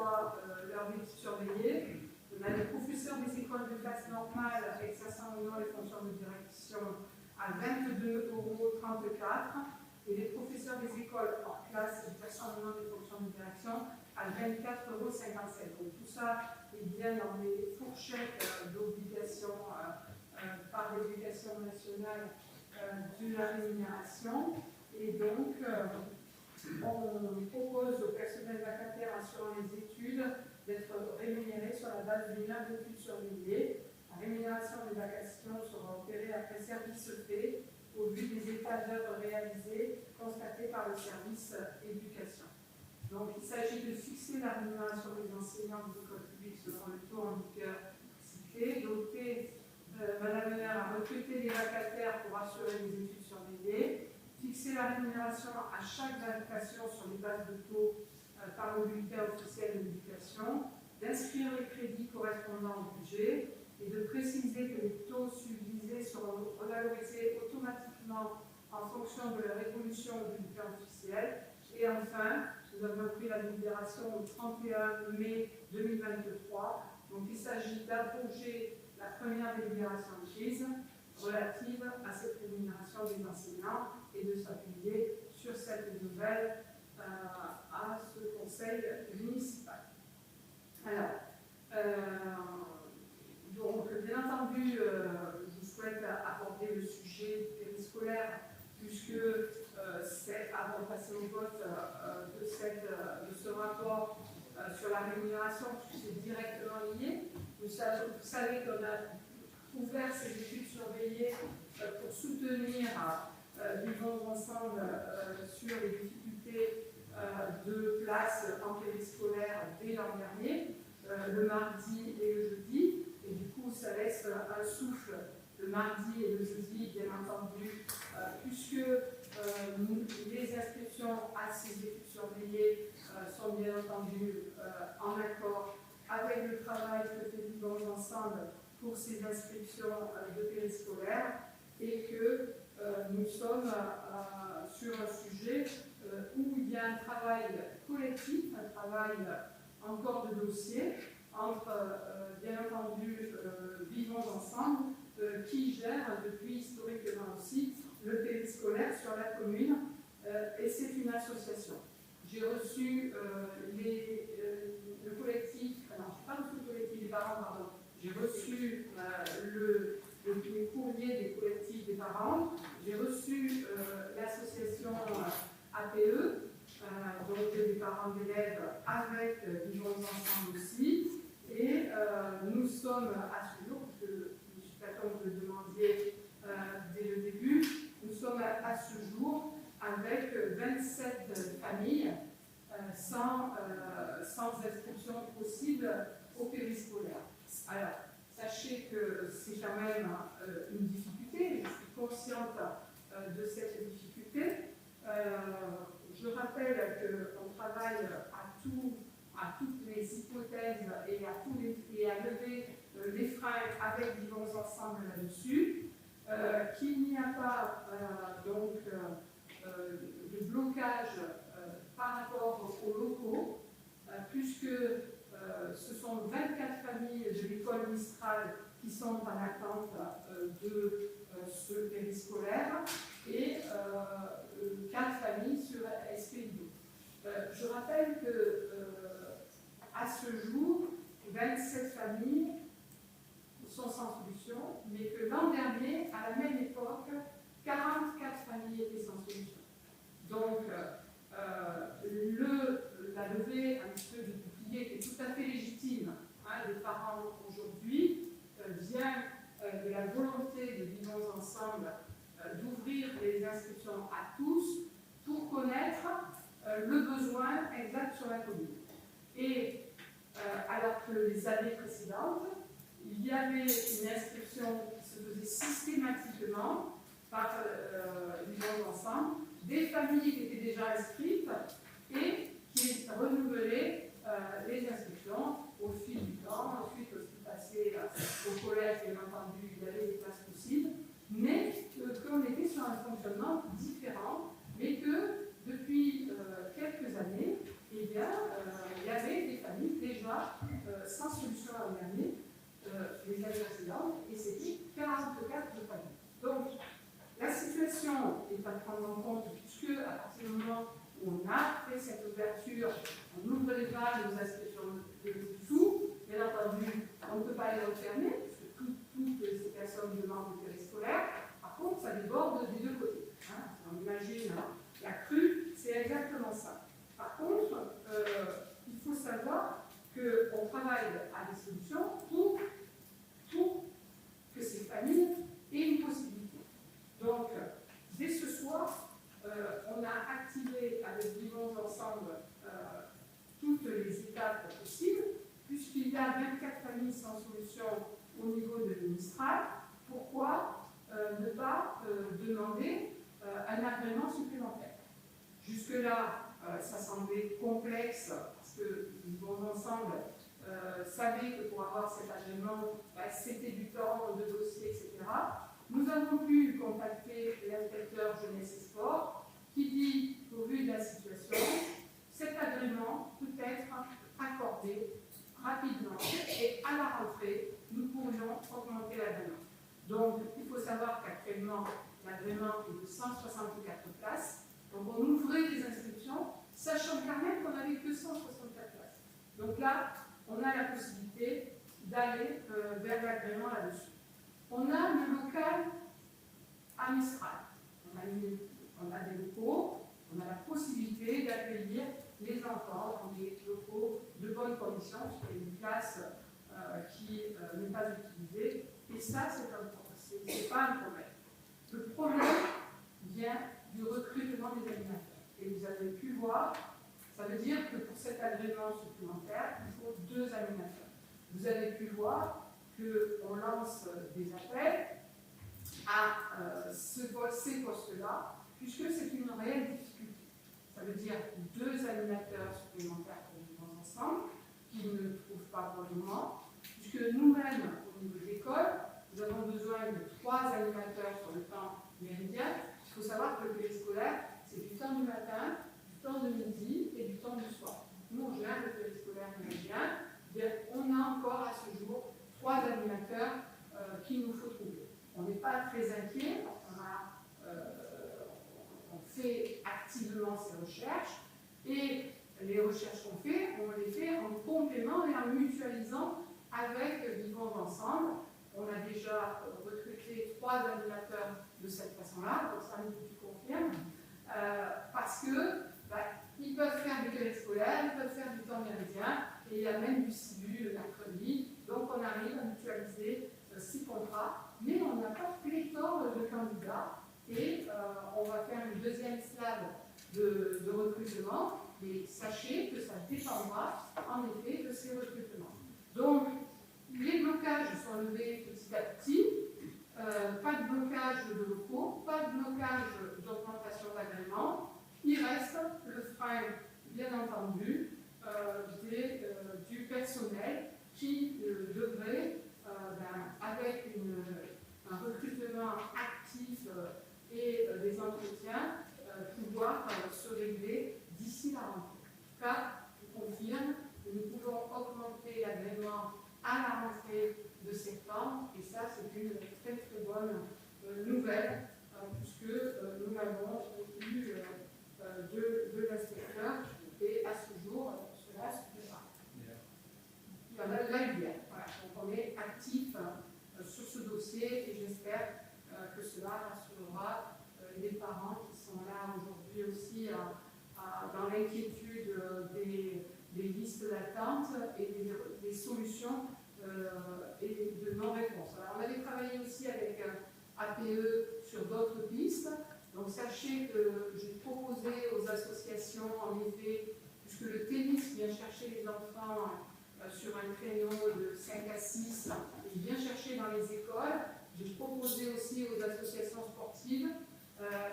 leur étude surveillée. On a des professeurs des écoles de classe normale avec 500 € les fonctions de direction à 22,34 € et les professeurs des écoles hors classe avec 400 € des fonctions de direction à 24,57 €. Donc tout ça est bien dans les fourchettes d'obligation par l'éducation nationale de la rémunération. Et donc, on propose au personnel vacataire assurant les études d'être rémunéré sur la base d'une heure d'études surveillées. La rémunération des vacations sera opérée après service fait au vu des états d'œuvre réalisés constatés par le service éducation. Donc, il s'agit de fixer la rémunération des enseignants des écoles publiques selon le taux en vigueur cité, doter Madame le maire a recruté des vacataires pour assurer les études surveillées, fixer la rémunération à chaque vacation sur les bases de taux par le bulletin officiel de l'éducation, d'inscrire les crédits correspondant au budget et de préciser que les taux subvisés seront revalorisés automatiquement en fonction de leur évolution au bulletin officiel. Et enfin, nous avons pris la délibération au 31 mai 2023. Donc il s'agit d'abroger la première délibération prise relative à cette rémunération des enseignants et de s'appuyer sur cette nouvelle à ce conseil municipal. Alors, donc, bien entendu, je souhaite aborder le sujet périscolaire puisque c'est avant de passer au vote de ce rapport sur la rémunération, puisque c'est directement lié. Vous savez qu'on a ouvert ces études surveillées pour soutenir Vivons ensemble sur les difficultés de place en périscolaire dès l'an dernier, le mardi et le jeudi. Et du coup, ça laisse un souffle le mardi et le jeudi, bien entendu, puisque les inscriptions à ces études surveillées sont bien entendu en accord avec le travail que fait Vivons ensemble pour ces inscriptions de périscolaire et que nous sommes sur un sujet où il y a un travail collectif, un travail encore de dossier entre, bien entendu, Vivons ensemble qui gère depuis historiquement aussi le périscolaire sur la commune et c'est une association. J'ai reçu le collectif, non, je n'ai pas reçu le collectif des parents, pardon, j'ai reçu les courriers des collectifs des parents, j'ai reçu l'association APE, donc des parents d'élèves avec Vivons ensemble aussi, et nous sommes à ce jour, parce que je suis d'accord que vous le demandiez dès le début, nous sommes à ce jour avec 27 familles sans inscription possible au périscolaire. Alors, sachez que c'est quand même une difficulté, je suis consciente de cette difficulté. Je rappelle qu'on travaille à toutes les hypothèses et à lever les freins avec Vivons ensemble là-dessus, qu'il n'y a pas de blocage par rapport aux locaux, puisque ce sont 24 familles de l'école Mistral qui sont en attente de ce périscolaire et 4 familles sur SPIO. Je rappelle que à ce jour, 27 familles sont sans solution, mais que l'an dernier, à la même époque, 44 familles étaient sans solution. Donc, la levée un petit peu du bouclier qui est tout à fait légitime des parents aujourd'hui vient de la volonté de Vivons ensemble d'ouvrir les inscriptions à tous pour connaître le besoin exact sur la commune. Et alors que les années précédentes, il y avait une inscription qui se faisait systématiquement par Vivons ensemble, des familles qui étaient déjà inscrites et qui renouvelaient les inscriptions au fil du temps. Ensuite, aussi passé au collège, bien entendu, il y avait des classes possibles, mais qu'on était sur un fonctionnement différent, mais que depuis quelques années, eh bien, il y avait des familles déjà sans solution l'an dernier, les années précédentes, et c'était 44 familles. Donc, la situation est à prendre en compte, puisque à partir du moment où on a fait cette ouverture, on ouvre les vannes aux inscriptions de dessous, bien entendu, on ne peut pas les refermer, puisque toutes ces personnes demandent le périscolaire. Par contre, ça déborde des deux côtés. On imagine la crue, c'est exactement ça. Par contre, il faut savoir qu'on travaille à des solutions pour que ces familles aient une possibilité. Donc, magistral, pourquoi ne pas demander un agrément supplémentaire? Jusque-là, ça semblait complexe, parce que Vivons Ensemble savait que pour avoir cet agrément, c'était du temps, de dossiers, etc. Nous avons pu contacter l'inspecteur jeunesse et sport, qui dit qu'au vu de la situation, cet agrément peut être accordé rapidement et à la rentrée, nous pourrions augmenter l'agrément. Donc, il faut savoir qu'actuellement, l'agrément est de 164 places. Donc, on ouvrait des inscriptions, sachant quand même qu'on n'avait que 164 places. Donc là, on a la possibilité d'aller vers l'agrément là-dessus. On a le local à Mistral. On a des locaux, on a la possibilité d'accueillir les enfants dans des locaux de bonnes conditions, parce qu'il y a une classe qui n'est pas utilisée. Et ça, c'est pas un problème. Le problème vient du recrutement des animateurs. Et vous avez pu voir, ça veut dire que pour cet agrément supplémentaire, il faut 2 animateurs. Vous avez pu voir qu'on lance des appels à ces postes-là, puisque c'est une réelle difficulté. Ça veut dire 2 animateurs supplémentaires pour Vivons Ensemble, qui ne trouvent pas pour le moment, puisque nous-mêmes, au niveau de l'école, nous avons besoin de 3 animateurs sur le temps méridien. Il faut savoir que le périscolaire, c'est du temps du matin, du temps de midi et du temps du soir. Nous, on gère le périscolaire méridien. On a encore à ce jour 3 animateurs qu'il nous faut trouver. On n'est pas très inquiet, on fait activement ces recherches, et les recherches qu'on fait, on les fait en complément et en mutualisant avec Vivons Ensemble. On a déjà recruté 3 animateurs de cette façon-là, donc ça tu confirmes, parce que ils peuvent faire du périscolaire, ils peuvent faire du temps méridien, et il y a même du CIBU le mercredi, donc on arrive à mutualiser 6 contrats, mais on n'a pas pléthore de candidats, et on va faire une deuxième slab de recrutement, et sachez que ça dépendra en effet de ces recrutements. Donc, les blocages sont levés petit à petit, pas de blocage de locaux, pas de blocage d'augmentation d'agrément. Il reste le frein, bien entendu, du personnel qui devrait, avec un recrutement actif et des entretiens, pouvoir se régler d'ici la rentrée. Car, je confirme que nous pouvons augmenter l'agrément à la rentrée de septembre, et ça, c'est une très très bonne nouvelle, puisque nous l'avons eu de l'inspecteur, et à ce jour, cela se fait pas. Il y en a là hier. Voilà. Donc on est actif sur ce dossier, et j'espère que cela rassurera les parents qui sont là aujourd'hui aussi dans l'inquiétude des listes d'attente et des solutions et de non-réponse. Alors, on avait travaillé aussi avec APE sur d'autres pistes. Donc, sachez que j'ai proposé aux associations, en effet, puisque le tennis vient chercher les enfants sur un créneau de 5 à 6, il vient chercher dans les écoles. J'ai proposé aussi aux associations sportives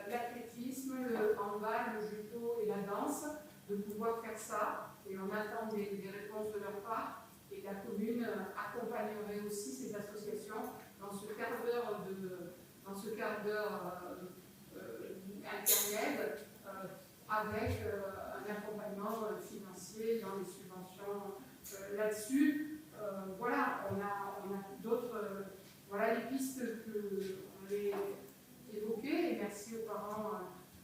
l'athlétisme, le handball, le judo et la danse, de pouvoir faire ça. Et on attend des réponses de leur part. Et la commune accompagnerait aussi ces associations dans ce quart d'heure intermède, avec un accompagnement financier dans les subventions là-dessus. Voilà, on a d'autres. Voilà les pistes qu'on les évoquées, et merci aux parents,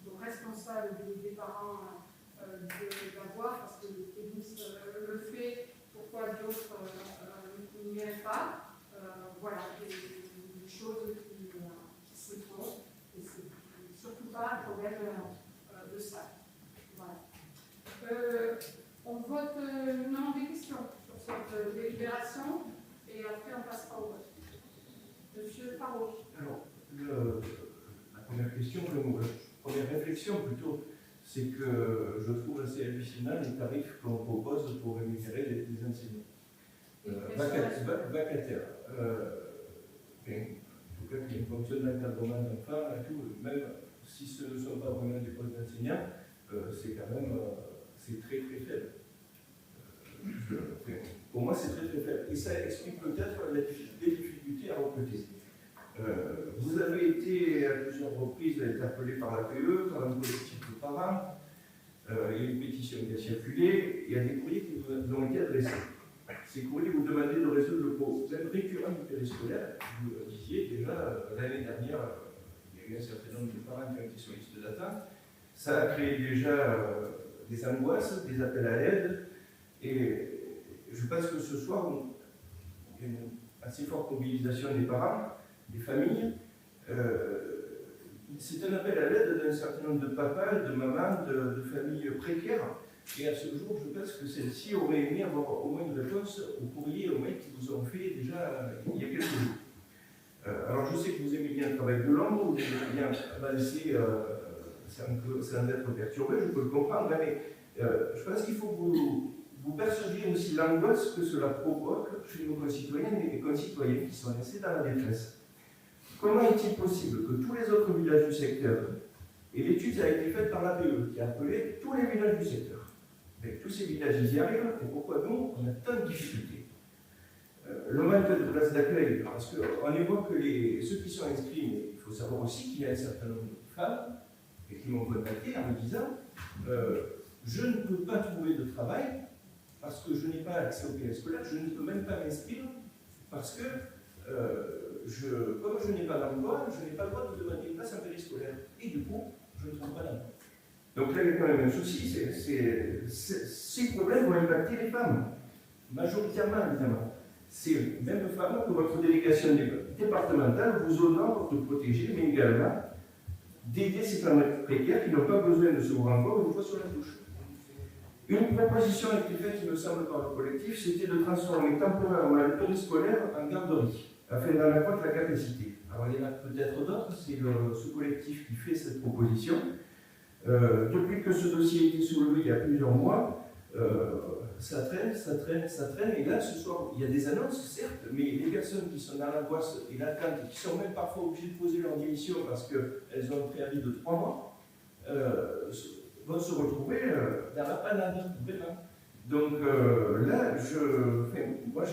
aux responsables des parents d'avoir, parce que le tennis le fait, pourquoi d'autres n'y iraient pas. Voilà, des choses qui se font, et c'est surtout pas un problème de ça. Voilà. On vote, nous avons des questions sur cette délibération, et après on passera au vote. Monsieur Parot. Alors, la première question, première réflexion plutôt, c'est que je trouve assez hallucinant les tarifs qu'on propose pour rémunérer les enseignants vacataires. il faut qu'il y ait une fonction d'encadrement d'enfants et tout, même si ce ne sont pas vraiment des postes d'enseignants, c'est quand même c'est très très faible. Pour moi, c'est très très faible. Et ça explique peut-être les difficultés à recruter. Vous avez été à plusieurs reprises interpellé par la PE, par un collectif de parents. Il y a une pétition qui a circulé, il y a des courriers qui vous ont été adressés. Ces courriers vous demandaient de résoudre le problème récurrent du périscolaire. Vous le disiez déjà, l'année dernière, il y a eu un certain nombre de parents qui ont été sur liste d'attente. Ça a créé déjà des angoisses, des appels à l'aide. Et je pense que ce soir, il y a une assez forte mobilisation des parents, des familles. C'est un appel à l'aide d'un certain nombre de papas, de mamans, de familles précaires. Et à ce jour, je pense que celles-ci auraient aimé avoir au moins une réponse au courrier, au mail qu'ils vous ont fait déjà il y a quelques jours. Alors je sais que vous aimez bien le travail de l'ombre, vous aimez bien avancer sans être perturbé, je peux le comprendre, mais je pense qu'il faut que vous perceviez aussi l'angoisse que cela provoque chez nos concitoyennes et concitoyens qui sont laissés dans la détresse. Comment est-il possible que tous les autres villages du secteur, et l'étude a été faite par la PE, qui a appelé tous les villages du secteur, et tous ces villages y arrivent, et pourquoi nous, on a tant de difficultés. Le manque de places d'accueil, parce qu'on évoque ceux qui sont inscrits, mais il faut savoir aussi qu'il y a un certain nombre de femmes et qui m'ont contacté en me disant je ne peux pas trouver de travail parce que je n'ai pas accès au périscolaire, je ne peux même pas m'inscrire parce que comme je n'ai pas d'emploi, je n'ai pas le droit de demander une place en périscolaire. Et du coup, je ne trouve pas d'emploi. Donc là, il y a quand même un souci. Ces problèmes vont impacter les femmes, majoritairement évidemment. C'est les mêmes femmes que votre délégation départementale vous honore de protéger, mais également d'aider ces femmes précaires qui n'ont pas besoin de se voir encore une fois sur la touche. Une proposition a été faite, il me semble, par le collectif, c'était de transformer temporairement le périscolaire en garderie, afin d'en accroître la capacité. Alors il y en a peut-être d'autres, c'est ce collectif qui fait cette proposition. Depuis que ce dossier a été soulevé il y a plusieurs mois, ça traîne, et là ce soir, il y a des annonces, certes, mais les personnes qui sont dans l'angoisse et l'attente, et qui sont même parfois obligées de poser leur démission parce qu'elles ont un préavis de 3 mois, vont se retrouver dans la panade, vraiment. Donc là, moi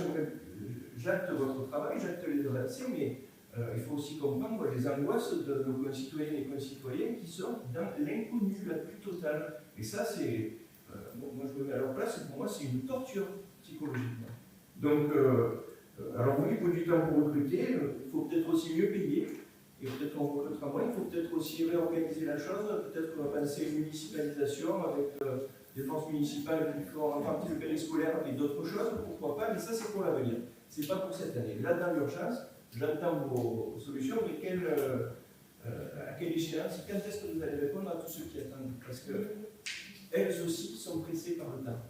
j'acte votre travail, j'acte les avancées, mais il faut aussi comprendre les angoisses de nos concitoyennes et concitoyens qui sont dans l'inconnu la plus totale. Et ça, c'est... moi, je me mets à leur place, et pour moi, c'est une torture psychologiquement. Donc, alors oui, il faut du temps pour recruter, il faut peut-être aussi mieux payer, et peut-être qu'on recrutera moins, il faut peut-être aussi réorganiser la chose, peut-être qu'on va penser à une municipalisation avec des forces municipales qui font en partie le périscolaire et d'autres choses, pourquoi pas, mais ça, c'est pour l'avenir. C'est pas pour cette année. Là, dans l'urgence, j'entends vos solutions, mais à quelle échéance, quand est-ce que vous allez répondre à tous ceux qui attendent? Parce qu'elles aussi sont pressées par le temps.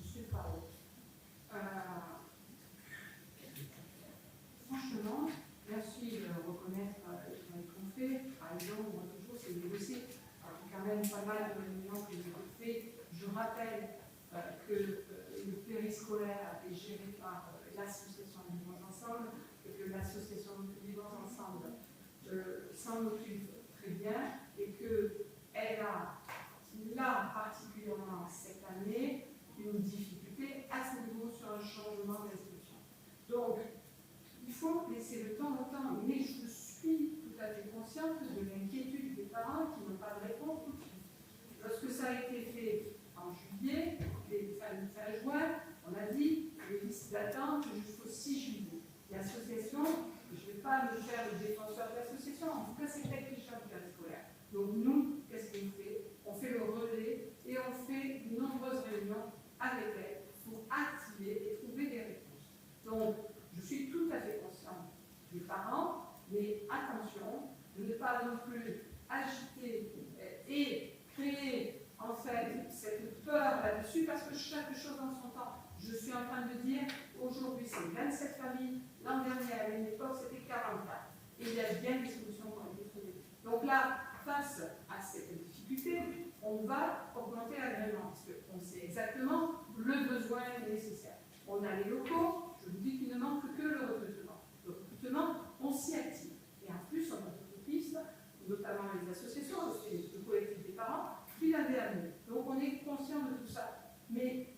Je suis pas franchement, merci de reconnaître le travail qu'on fait. Par exemple, moi toujours, c'est négocier. Alors, quand même pas mal de réunions que j'ai fait. Je rappelle que le périscolaire est géré par l'association Vivons Ensemble et que l'association Vivons Ensemble s'en occupe très bien et qu'elle a là particulièrement cette année une difficulté à ce niveau sur un changement d'instruction. Donc, il faut laisser le temps au temps, mais je suis tout à fait consciente de l'inquiétude des parents qui n'ont pas de réponse tout de suite. Lorsque ça a été fait en juillet, fin juin, on a dit les listes d'attente jusqu'au 6 juillet. L'association, je ne vais pas me faire le défenseur de l'association, en tout cas c'est elle qui cherche le scolaire. Donc nous, qu'est-ce qu'on fait? On fait le relais et on fait de nombreuses réunions avec elle pour activer et trouver des réponses. Donc, je suis tout à fait consciente des parents, mais attention de ne pas non plus agiter et créer en fait cette peur là-dessus, parce que chaque chose en son temps. Je suis en train de dire, aujourd'hui c'est 27 familles, l'an dernier à la même époque c'était 44. Et il y a bien des solutions qui ont été trouvées. Donc là, face à cette difficulté, on va augmenter l'agrément, parce qu'on sait exactement le besoin nécessaire. On a les locaux, je vous dis qu'il ne manque que le recrutement. Le recrutement, on s'y active. Et en plus, on a d'autres pistes, notamment les associations, le collectif des parents, puis la DAME. Donc on est conscient de tout ça. Mais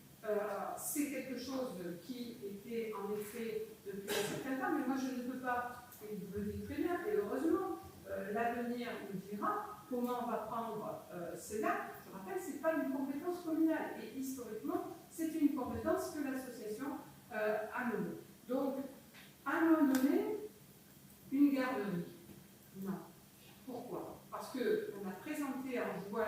c'est quelque chose qui était en effet depuis un certain temps, mais moi je ne peux pas, et vous le dites très bien, et heureusement, l'avenir nous dira comment on va prendre cela. Je rappelle, ce n'est pas une compétence communale, et historiquement, c'est une compétence que l'association a menée. Donc, à un moment donné, une garderie. Non. Pourquoi? Parce qu'on a présenté en juin,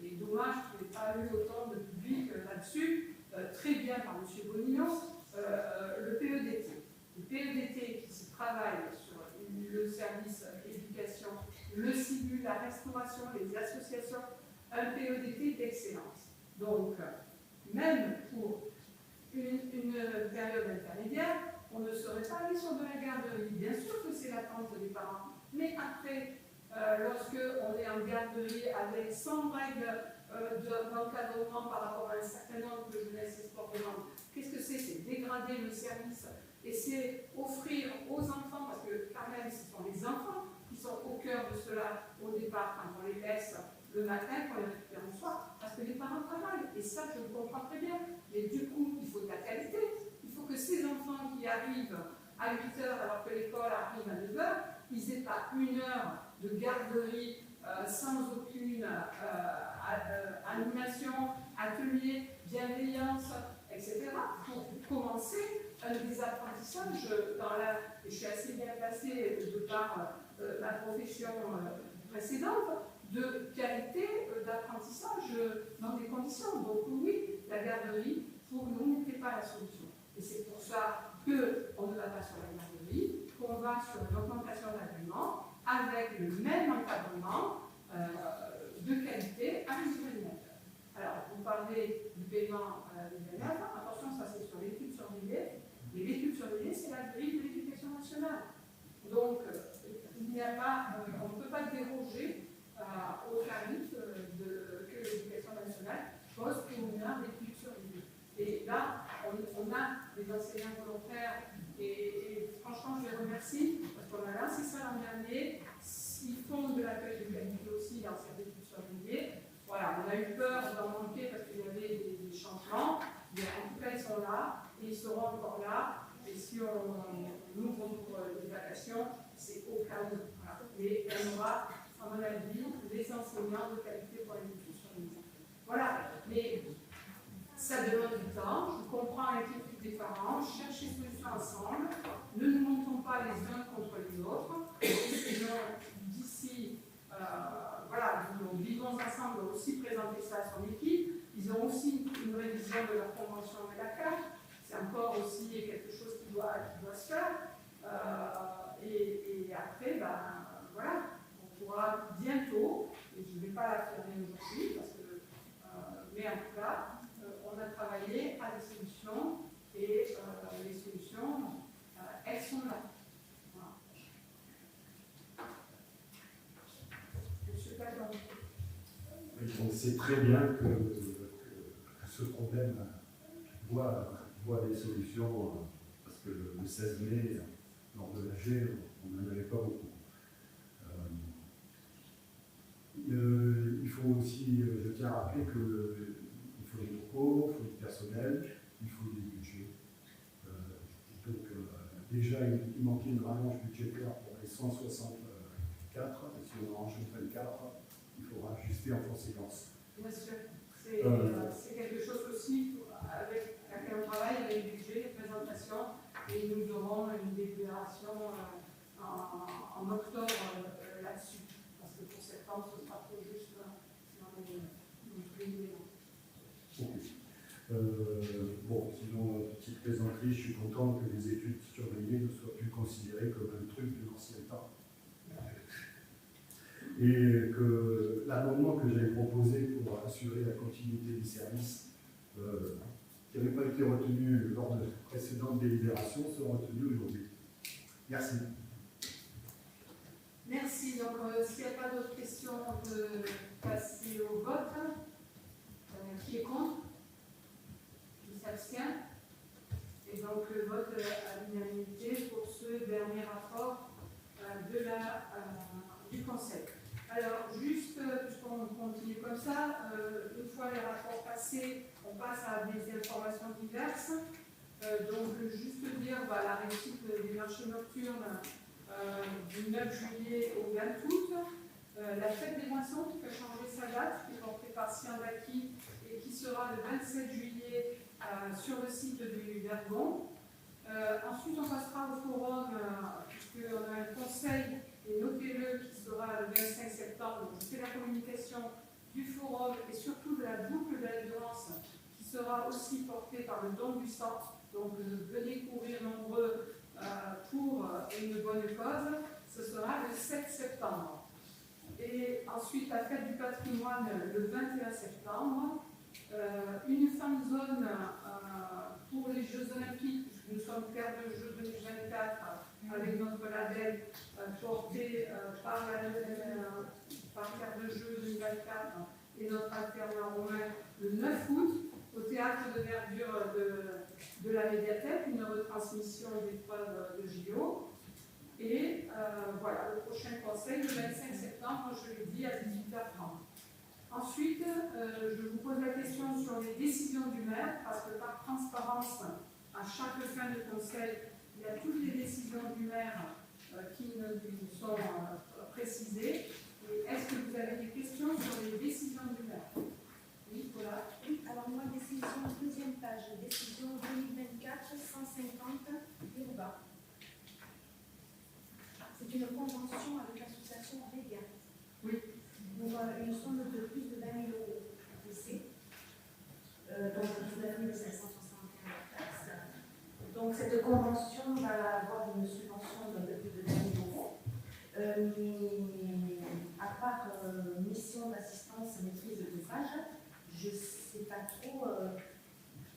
et dommage qu'il n'y ait pas eu autant de public là-dessus, très bien par M. Bonillon, le PEDT. Le PEDT qui se travaille sur le service éducation, le CIBU, la restauration, les associations, un PEDT d'excellence. Donc, même pour une période intermédiaire, on ne serait pas allé sur de la garderie. Bien sûr que c'est l'attente des parents, mais après, lorsque on est en garderie avec 100 règles d'encadrement par rapport à un certain nombre de jeunesse et sport de langue, qu'est-ce que c'est? C'est dégrader le service et c'est offrir aux enfants, parce que quand même ce sont les enfants qui sont au cœur de cela au départ, quand on les laisse le matin, qu'on les récupère le soir, parce que les parents travaillent, et ça je le comprends très bien, mais du coup il faut de la qualité, il faut que ces enfants qui arrivent à 8h alors que l'école arrive à 9h, ils n'aient pas 1 heure de garderie sans aucune animation, atelier, bienveillance, etc. pour commencer des apprentissages et je suis assez bien placée de par ma profession précédente, de qualité d'apprentissage dans des conditions. Donc oui, la garderie, pour nous, n'était pas la solution. Et c'est pour ça qu'on ne va pas sur la garderie, qu'on va sur une augmentation d'agrément avec le même encadrement de qualité à l'utilisateur. Alors, vous parlez du paiement des élèves. Attention, ça c'est sur l'étude surveillée. Et l'étude surveillée, c'est la grille de l'éducation nationale. Donc, il n'y a pas, on ne peut pas déroger au tarif que l'éducation nationale pose pour une heure d'études surveillée. Et là, on a des enseignants volontaires et franchement, je les remercie parce qu'on a lancé ça l'an dernier. Ils font de l'accueil de qualité aussi dans cette étude surveillée. Voilà, on a eu peur d'en manquer parce qu'il y avait des changements, mais en tout cas, ils sont là et ils seront encore là. Et si on ouvre pour les vacations, c'est au cas où. Voilà. Et on aura, à mon avis, des enseignants de qualité pour l'éducation surveillée. Voilà, mais ça demande du temps. Je comprends l'inquiétude des parents. Chercher des solutions ensemble. Ne nous montons pas les uns contre les autres. Sinon, d'ici, voilà, nous vivons ensemble aussi présenter ça à son équipe. Ils ont aussi une révision de leur convention avec la CAF. C'est encore aussi quelque chose qui doit se faire. Et après, ben, voilà, on pourra bientôt, et je ne vais pas l'affirmer aujourd'hui, parce que, mais en tout cas, on a travaillé à des solutions, et les solutions, elles sont là. Voilà. Monsieur Padon. On sait très bien que ce problème voit des solutions, parce que le 16 mai, lors de l'AG, on n'en avait pas beaucoup. Il faut aussi, je tiens à rappeler qu'il faut des locaux, il faut du personnel, il faut des budgets. Donc déjà, il manquait une rallonge budgétaire pour les 164, et si on en rajoute 24, il faudra ajuster en conséquence. Bien sûr, c'est quelque chose aussi avec laquelle on travaille, avec le budget, les présentations, et nous aurons une délibération en octobre là-dessus. Parce que pour septembre, ce sera trop juste dans les éléments. Bon, sinon, petite plaisanterie, je suis content que les études surveillées ne soient plus considérées comme un truc de l'ancien temps. Et que l'amendement que j'avais proposé pour assurer la continuité du service, qui n'avait pas été retenu lors de précédentes délibérations, sera retenu aujourd'hui. Merci. Merci. Donc, s'il n'y a pas d'autres questions, on peut passer au vote. Qui est contre? Qui s'abstient? Et donc, le vote à l'unanimité pour ce dernier rapport du Conseil. Alors, juste, puisqu'on continue comme ça, une fois les rapports passés, on passe à des informations diverses. Donc, juste dire la réussite des marchés nocturnes du 9 juillet au 20 août. La fête des moissons qui peut changer sa date, qui est portée par Siandaki et qui sera le 27 juillet sur le site du Vergon. Ensuite, on passera au forum, puisqu'on a un conseil, et notez-le, qui sera le 25 septembre. Donc, je fais la communication du forum et surtout de la boucle de l'endurance, qui sera aussi portée par le don du sang. Donc, venez courir nombreux pour une bonne cause. Ce sera le 7 septembre. Et ensuite, la fête du patrimoine le 21 septembre. Une fan zone pour les Jeux Olympiques, puisque nous sommes terre de Jeux 2024 avec notre label porté par Terre de Jeux 2024 et notre alternant romain le 9 août au théâtre de verdure de la médiathèque, une retransmission d'épreuves de JO. Et voilà, le prochain conseil, le 25 septembre, je l'ai dit, à 18h30. Ensuite, je vous pose la question sur les décisions du maire, parce que par transparence, à chaque fin de conseil, il y a toutes les décisions du maire qui nous sont précisées. Et est-ce que vous avez des questions sur les décisions du maire? Oui, voilà. Oui, alors moi, décision, deuxième page, décision 2024-150 urbain. C'est une convention avec l'association Vega. Oui. Pour une somme de plus de 20 000 € baissée. Donc, 19 561 taxes. Donc, cette convention va avoir une subvention de plus de 20 000 €. Mais à part mission d'assistance maîtrise d'ouvrage, je ne sais pas trop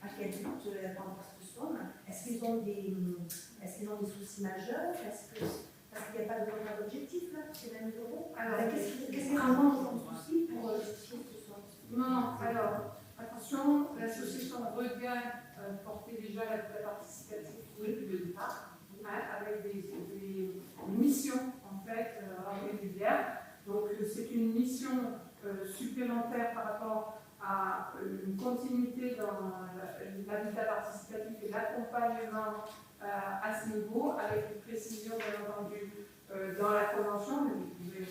à quel but elle rembourse cette somme. Est-ce qu'ils ont des soucis majeurs? Parce qu'il n'y a pas de contrat d'objectif là, c'est 20 000 €. Alors, qu'est-ce qu'on mange comme souci pour justifier ce soir? Non, alors, attention, l'association Regain portait déjà la participative depuis le départ, avec des missions en fait régulières. Donc, c'est une mission supplémentaire par rapport à une continuité dans l'habitat participatif et l'accompagnement à ce niveau, avec une précision bien entendu dans la convention, mais vous pouvez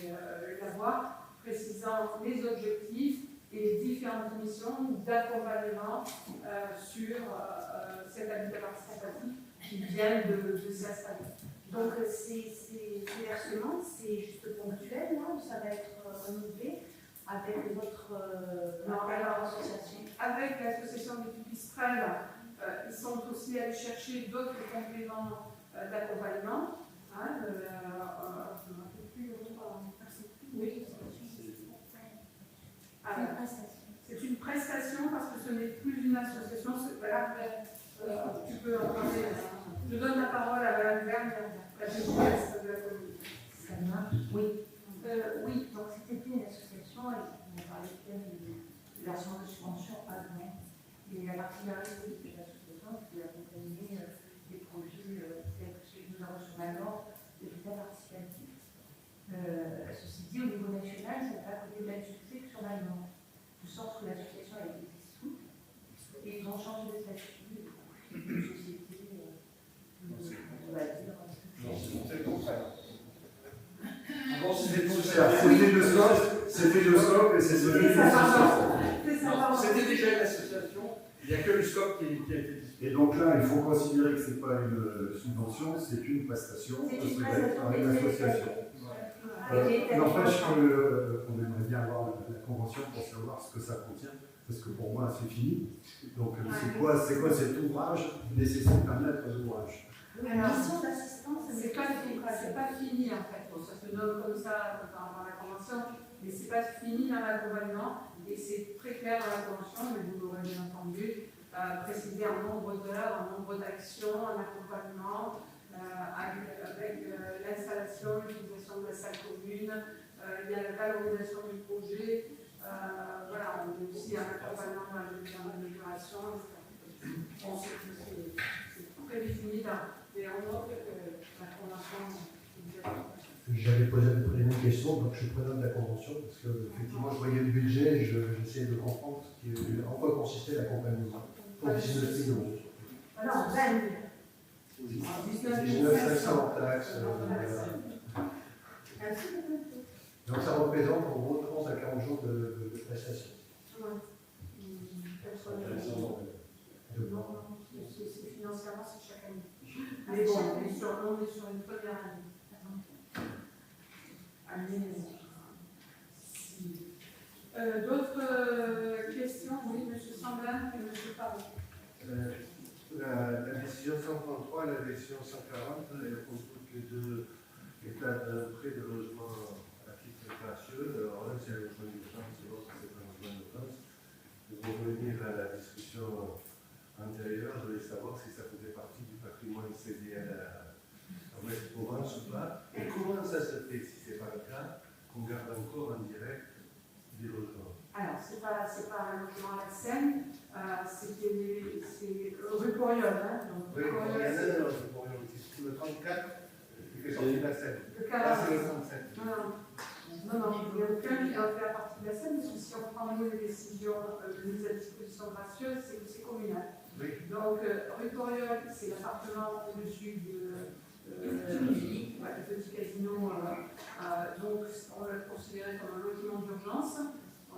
la voir, précisant les objectifs et les différentes missions d'accompagnement sur cet habitat participatif qui vient de s'installer. Donc ces versements, c'est juste ponctuel, non? Ça va être renouvelé avec votre association? Avec l'association des Pipistrelles, ils sont aussi allés chercher d'autres compléments d'accompagnement. Oui. C'est une prestation parce que ce n'est plus une association. Tu peux en parler. Je donne la parole à Mme Verne, la présidente de la commune. Oui. Oui, donc c'était une association et on parlait de versement de subvention à demain. Et la particularité de l'association, c'est d'accompagner des projets tels que ceux que nous avons sur la Nord, de l'État participatif. Ceci dit, au niveau national, ça n'a pas connu le même succès que sur la Nord. De sorte que l'association a été dissoute et ils ont changé de statut, une société, on va dire. Non, c'est le contraire. Avant, c'était le SCOP et c'est devenu une association. C'était déjà une association, il n'y a que le SCOP qui a été discuté. Et donc là, il faut considérer que ce n'est pas une subvention, c'est une prestation par une association. N'empêche qu'on aimerait bien avoir la convention pour savoir ce que ça contient, parce que pour moi, c'est fini. Donc, c'est quoi cet ouvrage nécessite un maître d'ouvrage? La mission d'assistance, c'est pas fini en fait. Bon, ça se nomme comme ça dans la convention, mais c'est pas fini dans l'accompagnement et c'est très clair dans la convention, mais vous l'aurez bien entendu, précisé en nombre d'heures, en nombre d'actions, en accompagnement, avec l'installation, l'utilisation de la salle commune, il y a la valorisation du projet, voilà, on est aussi un accompagnement dans l'amélioration. Bon, c'est très défini et on note que la convention J'avais posé à peu près les mêmes questions, donc je suis preneur de la convention, parce que effectivement je voyais le budget et j'essayais de comprendre en quoi consistait l'accompagnement. Pour 19 millions. Alors, 20 19 500 hors taxes. Donc ça représente en gros 30 à 40 jours de prestation. C'est financièrement, c'est chaque année. Mais bon, on est sur une première année. D'autres questions? Oui, M. Sambin et M. Parot. La décision 133 et la décision 140, elles comportent les deux états d'un prêt de logement à titre gracieux. Alors l'un c'est un logement d'urgence et l'autre c'est un logement d'urgence. Pour revenir à la discussion antérieure, je voulais savoir si ça faisait partie du patrimoine CDL à Ouest-Provence ou pas. Et comment ça se fait, si ce n'est pas le cas, qu'on garde encore en direct des logements? Alors, c'est pas un logement à la Seine, c'est rue Poriol. Hein, donc, oui, il y en a un rue Poriol, c'est le 34 qui fait sortir de la Seine. Là, c'est le 37. Non, il n'y a aucun qui doit faire partie de la Seine, parce que si on prend une décision de mise à disposition gracieuse, c'est communal. Oui. Donc, rue Poriol, c'est l'appartement au-dessus du petit casino. Donc, on l'a considéré comme un logement d'urgence.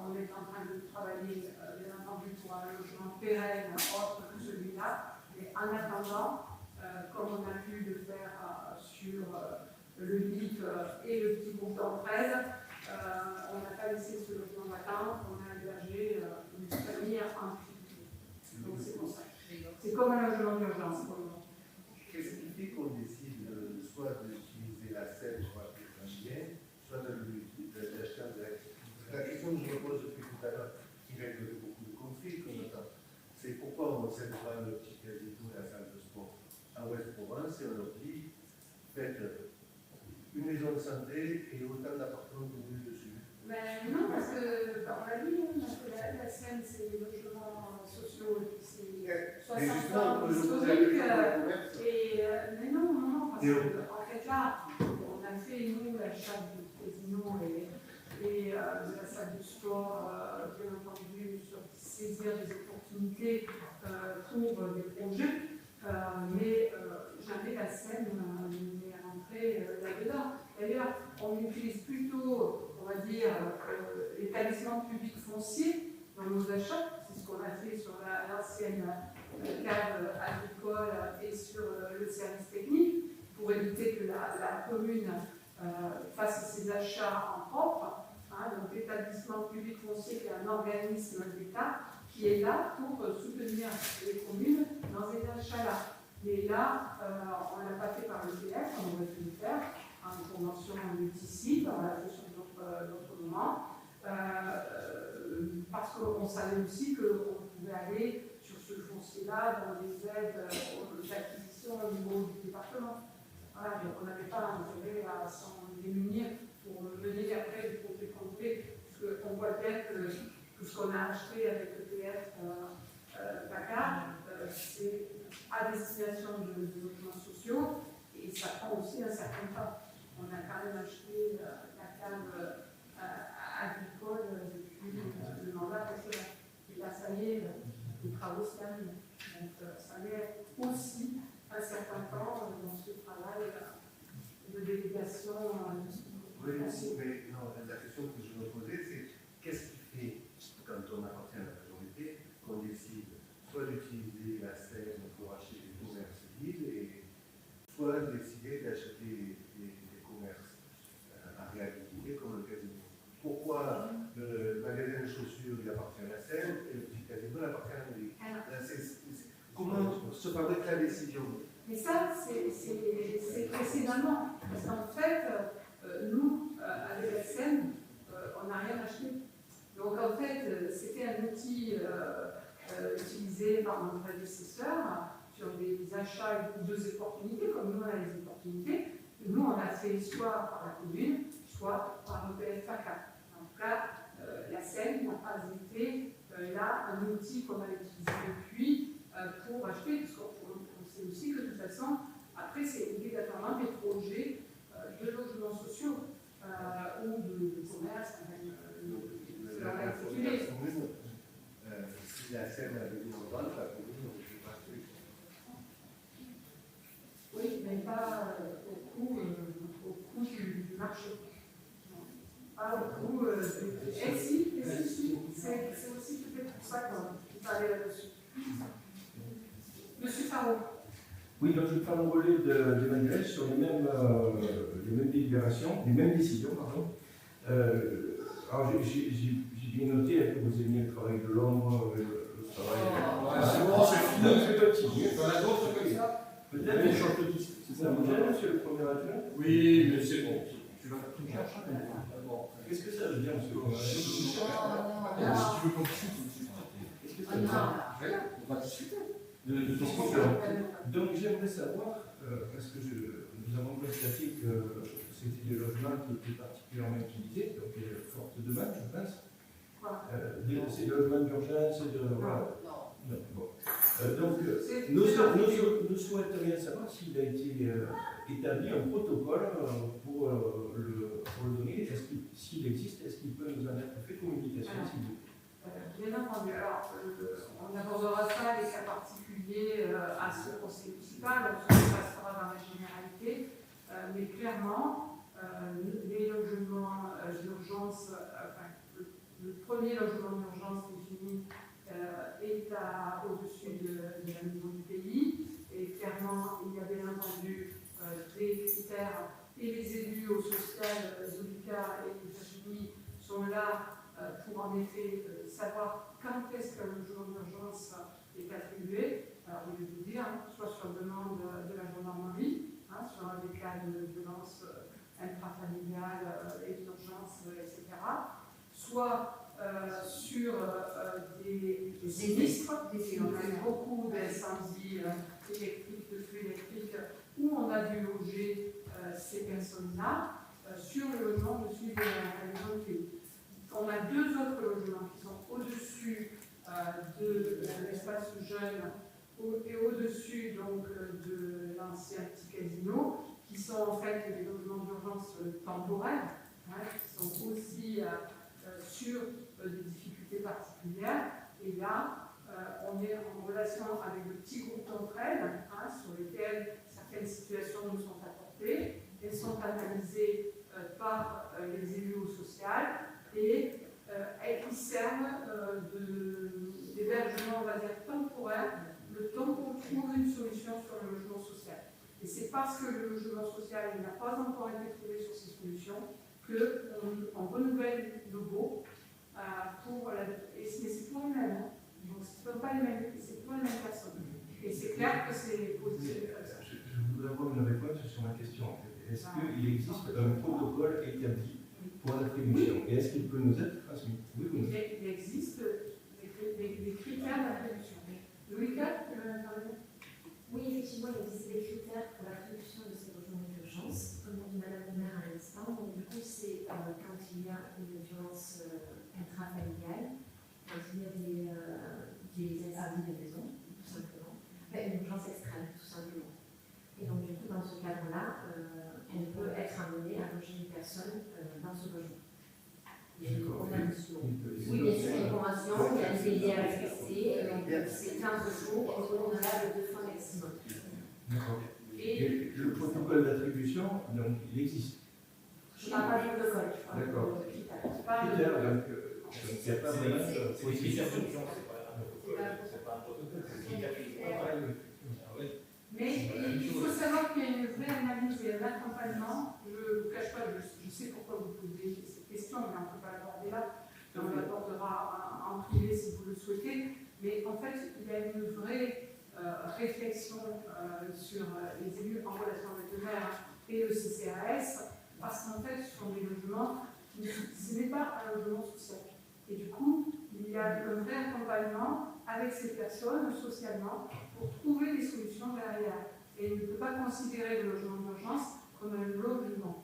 On est en train de travailler, bien entendu, pour un logement pérenne autre que celui-là. Mais en attendant, comme on a pu le faire sur le LIP et le petit groupe d'entraide, on n'a pas laissé ce logement vacant, on a hébergé une famille en difficulté. Donc c'est pour ça. C'est comme un logement d'urgence pour le moment. Qu'est-ce qui fait qu'on décide soit d'utiliser la Seine pour acheter un bien, soit d'acheter un direct? La question que je me pose depuis tout à l'heure, qui règle beaucoup de conflits, c'est pourquoi on ne cède pas le petit casino et la salle de sport à Ouest-Provence et on leur dit faites une maison de santé et autant d'appartements que vous voulez dessus. Mais non, parce que on l'a dit, la Seine, c'est les logements sociaux, c'est 60 ans historiques. Mais non, parce qu'en fait là, on a fait, nous, l'achat du casino et de la salle de sport, bien entendu, sur saisir des opportunités pour des projets, mais jamais la Seine n'est rentrée là-dedans. D'ailleurs, on utilise plutôt, on va dire, l'établissement public foncier dans nos achats. C'est ce qu'on a fait sur l'ancienne cave agricole et sur le service technique, pour éviter que la commune fasse ses achats en propre. Donc l'établissement public foncier, qui est un organisme d'État, qui est là pour soutenir les communes dans ces achats-là. Mais là, on ne l'a pas fait par le PF, on aurait pu le faire en convention multisite, on l'a fait sur d'autres moments, parce qu'on savait aussi qu'on pouvait aller sur ce foncier-là dans des aides d'acquisition au niveau du département. Voilà, donc on n'avait pas intérêt à s'en démunir pour mener après des projets complets, parce qu'on voit bien que tout ce qu'on a acheté avec le PF Dakar, c'est à destination de logements sociaux, et ça prend aussi un certain temps. On a quand même acheté la cave agricole depuis le mandat précédent. Et là, ça y est, les travaux se terminent. Donc, ça met aussi un certain temps dans ce travail de délégation. Oui, mais non, la question que je me posais, c'est qu'est-ce qui fait, quand on appartient à la majorité, qu'on décide soit d'utiliser la Seine pour acheter des commerces vides, et soit décider d'acheter des commerces à réhabiliter comme le casino. Pourquoi le magasin de chaussures il appartient à la Seine et le petit casino appartient à la mairie? Comment se fabrique la décision? Mais ça, c'est précédemment. Parce qu'en fait, nous, avec la Seine, on n'a rien acheté. Donc en fait, c'était un outil utilisé par nos prédécesseurs sur des achats ou deux opportunités, comme nous on a les opportunités. Nous, on a fait soit par la commune, soit par le PFAK. En tout cas, la Seine n'a pas été là un outil qu'on a utilisé depuis pour acheter, parce qu'on sait aussi que de toute façon, après, c'est obligatoirement des projets de logements sociaux ou de commerce, c'est leur intitulé. Si la scène avait dit en bas, la commune aurait pu partir. Oui, mais pas au coût du marché. Pas au coût si, c'est aussi peut-être pour ça qu'il fallait là-dessus. Monsieur Faro. Oui, donc je vais prendre le relais d'Emmanuel sur les mêmes délibérations, les mêmes décisions, pardon. Alors j'ai bien noté que vous aimiez le travail de l'ombre, le travail. C'est bon, c'est fini. C'est petit. On a d'autres comme ça. Peut-être qu'on change de disque. C'est ça, vous gêne, monsieur le premier adjoint? Oui, mais c'est bon. Tu vas tout chercher. Qu'est-ce que ça veut dire, monsieur le premier adjoint? Si tu veux qu'on discute, qu'est-ce que ça veut dire? Rien, on va discuter. De ton concurrent. Donc j'aimerais savoir, parce que nous avons constaté que c'était des logements qui étaient particulièrement utilisés, donc il y a une forte demande, je pense. C'est des logements d'urgence, voilà. Non. Bon. Donc nous souhaiterions savoir s'il a été établi un protocole pour le donner. S'il existe, est-ce qu'il peut nous en être fait communication, s'il vous plaît? Bien entendu. Alors, on abordera ça les cas particuliers à ce conseil municipal, on se passera dans la généralité, mais clairement, les logements d'urgence, le premier logement d'urgence défini est au-dessus de la niveau du pays, et clairement, il y a bien entendu des critères, et les élus au social, Zolika et Virginie, sont là pour en effet savoir quand est-ce qu'un logement d'urgence est attribué. Alors, je vais vous dire, soit sur demande de la gendarmerie, sur des cas de violence intrafamiliale et d'urgence, etc., soit sur des sinistres, on a eu beaucoup d'incendies électriques, de flux électriques, où on a dû loger ces personnes-là, sur le logement de suivi de la maison de pays. On a deux autres logements qui sont au-dessus de l'espace jeune et au-dessus donc de l'ancien petit casino, qui sont en fait des logements d'urgence temporaires, qui sont aussi sur des difficultés particulières. Et là, on est en relation avec de petits groupes d'entraide, sur lesquels certaines situations nous sont apportées. Elles sont analysées par les élus au social et qui servent d'hébergement, on va dire, temporaire, le temps qu'on trouve une solution sur le logement social. Et c'est parce que le logement social n'a pas encore été trouvé sur ces solutions qu'on renouvelle le baux mais c'est pour les mêmes. Donc ce ne sont pas les mêmes, c'est pour les mêmes personnes. Et c'est clair que c'est positif. Je voudrais avoir une réponse sur ma question. En fait. Est-ce qu'il existe un protocole établi pour l'attribution? Et est-ce qu'il peut nous être transmis? Oui ou non? Il existe des critères d'attribution. Louis IV, oui, effectivement, il existe des critères pour l'attribution de ces logements d'urgence, comme dit Madame le maire à l'instant. Donc, du coup, c'est quand il y a une violence intrafamiliale, quand il y a des incendies de maison, tout simplement, une urgence extrême, tout simplement. Et donc, du coup, dans ce cadre-là, on peut être amené à loger une personne dans ce logement. Il y a une convention. Oui, bien sûr, il y a une convention, il y a des délais à respecter, donc c'est 15 jours, et renouvelable 2 fois maximum. D'accord. Et le protocole d'attribution, donc, il existe. Je ne parle pas de protocole, je parle de critères. Donc, il n'y a pas vraiment de critères d'urgence, c'est pas un protocole, c'est un critère. Mais il faut savoir qu'il y a une vraie analyse et un accompagnement. Je ne vous cache pas, je sais pourquoi vous posez cette question, mais on ne peut pas l'aborder là. On l'abordera en privé si vous le souhaitez. Mais en fait, il y a une vraie réflexion sur les élus en relation avec le maire et le CCAS, parce qu'en fait, ce sont des logements, ce n'est pas un logement social. Et du coup, il y a un vrai accompagnement avec ces personnes socialement pour trouver des solutions derrière. Et on ne peut pas considérer le logement d'urgence comme un logement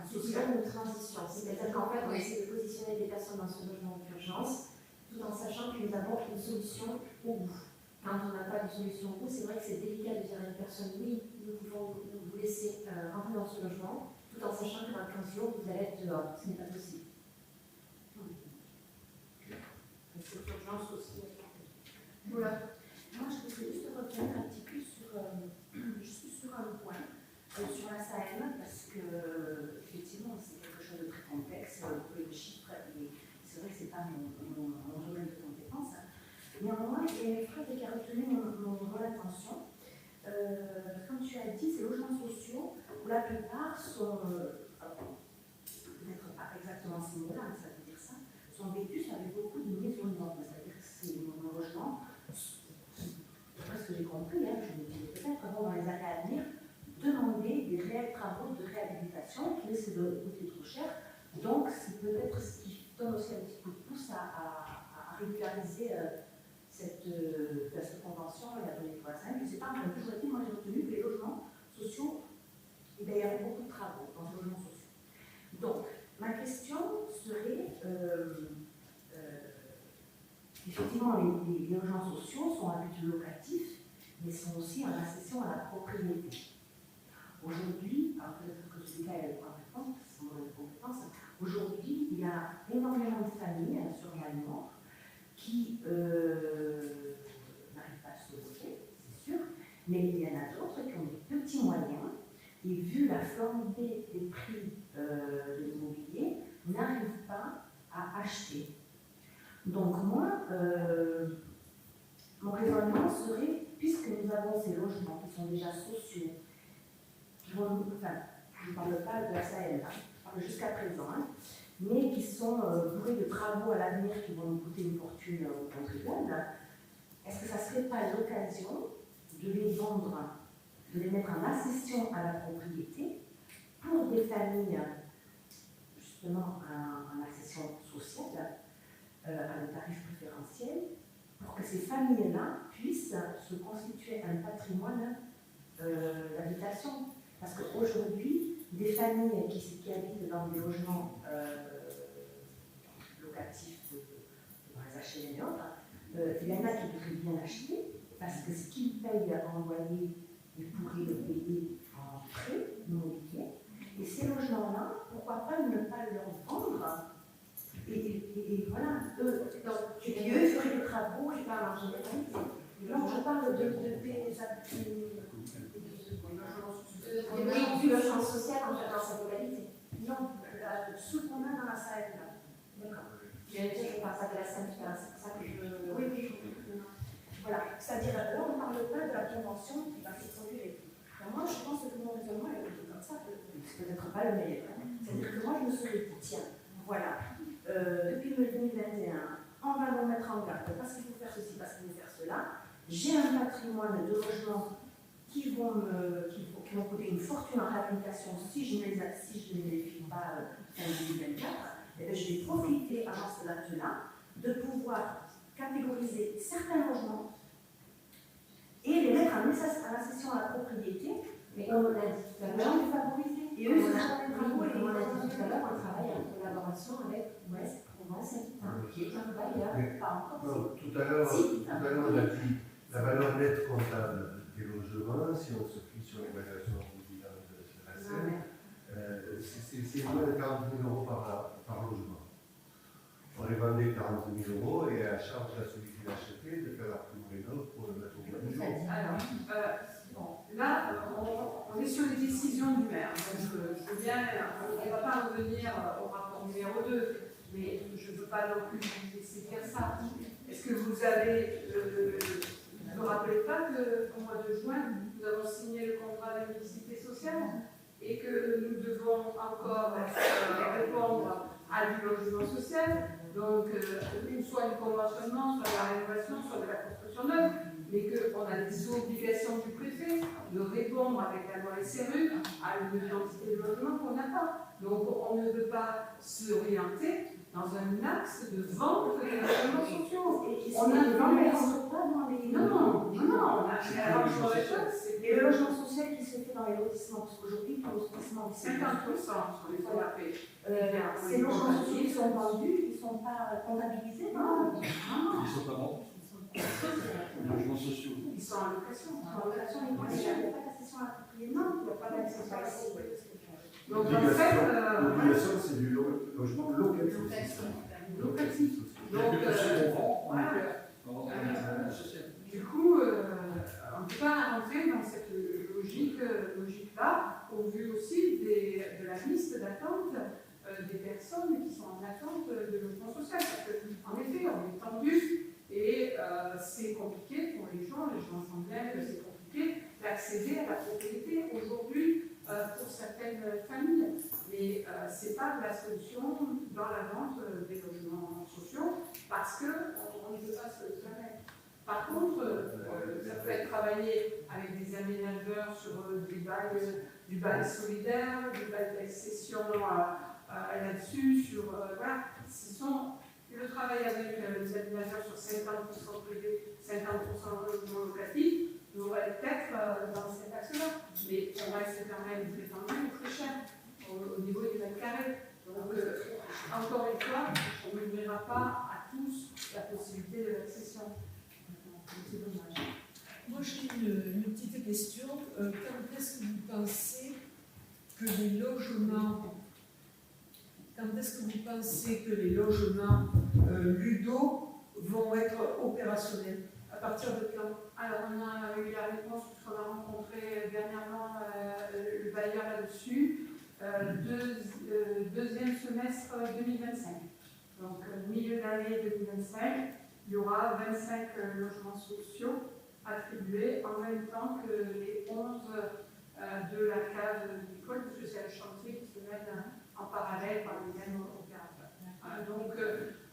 social. C'est une transition, c'est-à-dire qu'en fait, on essaie de positionner des personnes dans ce logement d'urgence, tout en sachant que nous avons une solution au bout. Quand on n'a pas de solution au bout, c'est vrai que c'est délicat de dire à une personne, oui, nous pouvons vous laisser rentrer dans ce logement, tout tout en sachant que dans 15 jours, vous allez être dehors. Ce n'est pas possible. Cette urgence aussi. Voilà. Moi, je voudrais juste revenir un petit peu sur un point, sur la SAM, parce que, effectivement, c'est quelque chose de très complexe, le chiffre, et c'est vrai que ce n'est pas mon domaine de compétence. Néanmoins, il y a une phrase qui a retenu mon attention. Comme tu as dit, ces logements sociaux, où la plupart sont, peut-être pas exactement similaires, mais ça veut dire ça, sont vécus avec beaucoup de mise aux normes. C'est-à-dire que ces logements, d'après ce que j'ai compris, je me dis peut-être vont dans les années à venir demander des réels travaux de réhabilitation qui risquent de coûter trop cher. Donc, c'est peut-être ce qui donne aussi un petit coup de pouce à régulariser cette convention et à donner pour la SAM. Je ne sais pas, mais toujours été, moi j'ai retenu que les logements sociaux, il y avait beaucoup de travaux dans les logements sociaux. Donc, ma question serait, effectivement, les logements sociaux sont à but locatif, mais sont aussi en accession à la propriété. Aujourd'hui, alors peut-être que celui-là est le compétence, c'est mon compétence, aujourd'hui, il y a énormément de familles sur Malmort qui n'arrivent pas à se loger, c'est sûr, mais il y en a d'autres qui ont des petits moyens et vu la flambée des prix de l'immobilier, n'arrivent pas à acheter. Donc moi, mon raisonnement serait, puisque nous avons ces logements qui sont déjà sociaux, qui vont, enfin, je ne parle pas de la SAM, je parle jusqu'à présent, mais qui sont bourrés de travaux à l'avenir qui vont nous coûter une fortune aux contribuables, est-ce que ça ne serait pas l'occasion de les vendre, de les mettre en accession à la propriété pour des familles, justement en accession sociale, à un tarif préférentiel, pour que ces familles-là puissent se constituer un patrimoine d'habitation. Parce qu'aujourd'hui, des familles qui habitent dans des logements locatifs, dans les HLM et autres, il y en a qui voudraient bien acheter, parce que ce qu'ils payent en loyer, ils pourraient le payer en prêt immobilier. Et ces logements-là, pourquoi pas ne pas leur vendre? Et voilà, eux, et puis eux, ils feraient des travaux et pas marger des familles. Non, je parle de du logement social en fait dans sa globalité. Non, ce qu'on a dans la SAM là. D'accord. Je ne parle pas de la SAM, c'est pour ça que je. Oui. Voilà. C'est-à-dire, là, on ne parle pas de la convention qui va s'étendre. Moi, je pense que mon raisonnement est plutôt comme ça, c'est peut-être pas le meilleur. C'est-à-dire que moi, je me serais dit, tiens, voilà, depuis le 2021, on va nous mettre en garde parce qu'il faut faire ceci, parce qu'il faut faire cela. J'ai un patrimoine de logements qui vont coûter une fortune en réhabilitation si je ne les file pas fin 2024. Et bien, je vais profiter avant ce date-là de pouvoir catégoriser certains logements et les mettre en accession à la propriété. Mais comme on l'a dit tout à l'heure, favoriser. Et eux, on l'a dit tout à l'heure, on travaille en collaboration avec Ouest Provence Habitat, qui est un bailleur, pas encore. Non, tout à l'heure, on a dit la valeur nette comptable des logements, si on se fie sur l'évaluation de la SAM, c'est moins de 40 000 € par logement. On les vendait 40 000 € et à charge à celui qui l'a acheté de faire la prime rénov pour le mettre au bout du jour. Alors, là, on est sur les décisions du maire. Donc, je veux bien, on ne va pas revenir au rapport numéro 2, mais je ne veux pas non plus vous laisser faire ça. Est-ce que vous avez. Ne me rappelez pas qu'au mois de juin, nous avons signé le contrat de mixité sociale et que nous devons encore répondre à du logement social, donc soit du conventionnement, soit de la rénovation, soit de la construction neuve, mais qu'on a des obligations du préfet de répondre avec la loi SRU à une quantité de logements qu'on n'a pas. Donc on ne peut pas s'orienter dans un axe de vente des logements sociaux. On a et le logement social qui se fait dans les lotissements, parce qu'aujourd'hui, pour le lotissement, 50% sur les OAP. Ces logements sociaux qui sont vendus, ils ne sont pas comptabilisés, non? Ils ne sont pas vendus. Les logements sociaux. Ils sont en location. Il n'y a pas d'accession à la propriété. Non, il n'y a pas d'accession à la propriété. Donc en fait, l'obligation, c'est du logement locatif. Locatif. Donc, voilà. Du coup, on ne peut pas rentrer dans cette logique-là, au vu aussi de la liste d'attente des personnes qui sont en attente de logement social. Parce qu'en effet, on est tendu et c'est compliqué pour les gens sentent bien que c'est compliqué d'accéder à la propriété aujourd'hui pour certaines familles. Mais ce n'est pas la solution dans la vente des logements sociaux parce qu'on ne peut pas se le permettre. Par contre, ça peut être travaillé avec des aménageurs sur du bail solidaire, du bail d'accession là-dessus, voilà. Ce sont le travail avec les aménageurs sur 50% privé, 50% logement locatif, devrait peut-être dans cet axe-là. Mais on reste quand même très cher au niveau des mètres carrés. Donc, encore une fois, on n'ouvrira pas à tous la possibilité de l'accession. C'est dommage. Moi, j'ai une petite question. Quand est-ce que vous pensez que les logements Ludo vont être opérationnels? À partir de quand? Alors, on a eu la réponse puisqu'on a rencontré dernièrement le bailleur là-dessus. Deuxième semestre 2025. Donc, milieu d'année 2025, il y aura 25 logements sociaux attribués en même temps que les 11 de la cave d'école, parce que c'est un chantier qui se met en parallèle par les mêmes opérateurs. Donc,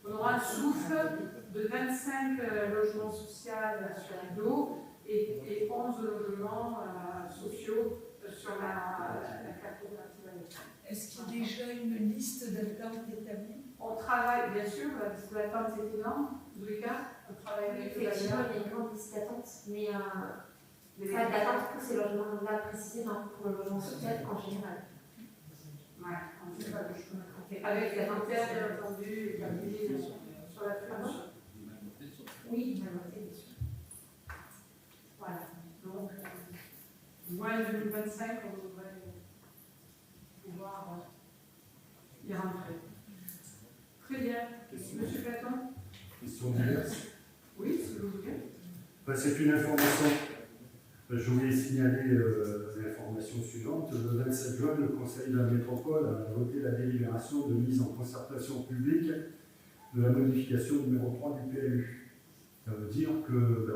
on aura un souffle de 25 logements sociaux sur l'eau et 11 logements sociaux sur la cave coopérative. Est-ce qu'il y a déjà une liste d'attente établie? On travaille, bien sûr, la liste d'attente c'est énorme. En tous les cas, on travaille avec les effectivement, il y a une grande liste d'attente, mais ça d'attente pour ces logements-là précisément, pour le logement social en général. Ouais, on fait pas de chemin. Avec les critères, bien entendu, établis sur la planche. Oui, bien sûr. Voilà. Donc, moins 2025, on devrait pouvoir y rentrer. Très bien. Monsieur Platon? Question diverse. Oui, si vous voulez. C'est une information. Je voulais signaler l'information suivante. Le 27 juin, le Conseil de la métropole a voté la délibération de mise en concertation publique de la modification numéro 3 du PLU. Ça veut dire que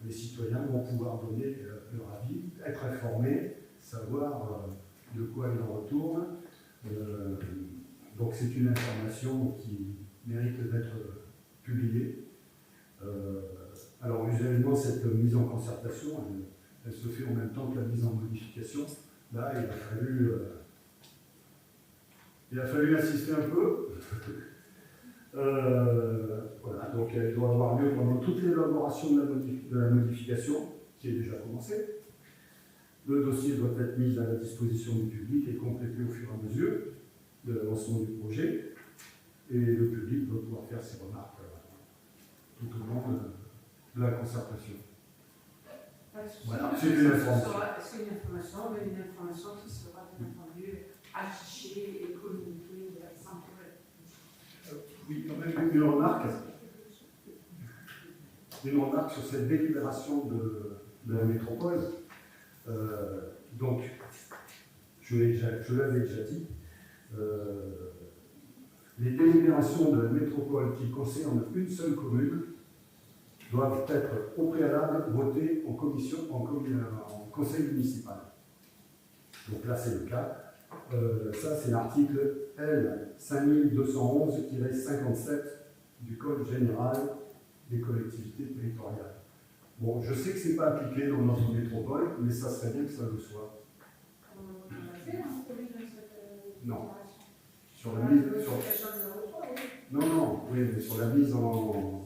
les citoyens vont pouvoir donner leur avis, être informés, savoir de quoi il en retourne. Donc c'est une information qui mérite d'être publiée. Alors usuellement, cette mise en concertation, elle se fait en même temps que la mise en modification. Là, il a fallu insister un peu. Voilà, donc elle doit avoir lieu pendant toute l'élaboration de la modification, qui est déjà commencée. Le dossier doit être mis à la disposition du public et complété au fur et à mesure de l'avancement du projet. Et le public doit pouvoir faire ses remarques tout au long de la concertation. Voilà, c'est une information. C'est une information, mais une information qui sera bien entendu affichée et communiquée sans problème. Oui, quand même une remarque sur cette délibération de la métropole. Donc, je l'avais déjà dit, les délibérations de la métropole qui concernent une seule commune doivent être au préalable votées en conseil municipal. Donc là, c'est le cas. Ça, c'est l'article L 5211-57 du Code général des collectivités territoriales. Bon, je sais que ce n'est pas appliqué dans notre métropole, mais ça serait bien que ça le soit. Non. Sur la mise. Non, oui, mais sur la mise en.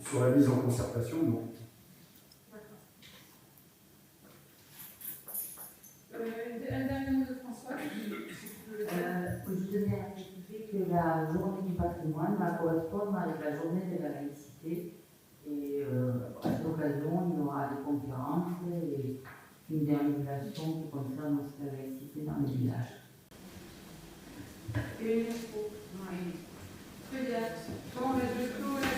Sur la mise en concertation, non. Un dernier mot de François. Je tenais à préciser que la journée du patrimoine va correspondre avec la journée de la laïcité. Et à cette occasion, il y aura des conférences et une dérégulation qui concerne aussi la laïcité dans les villages. Et très bien. Bon, mais je clôt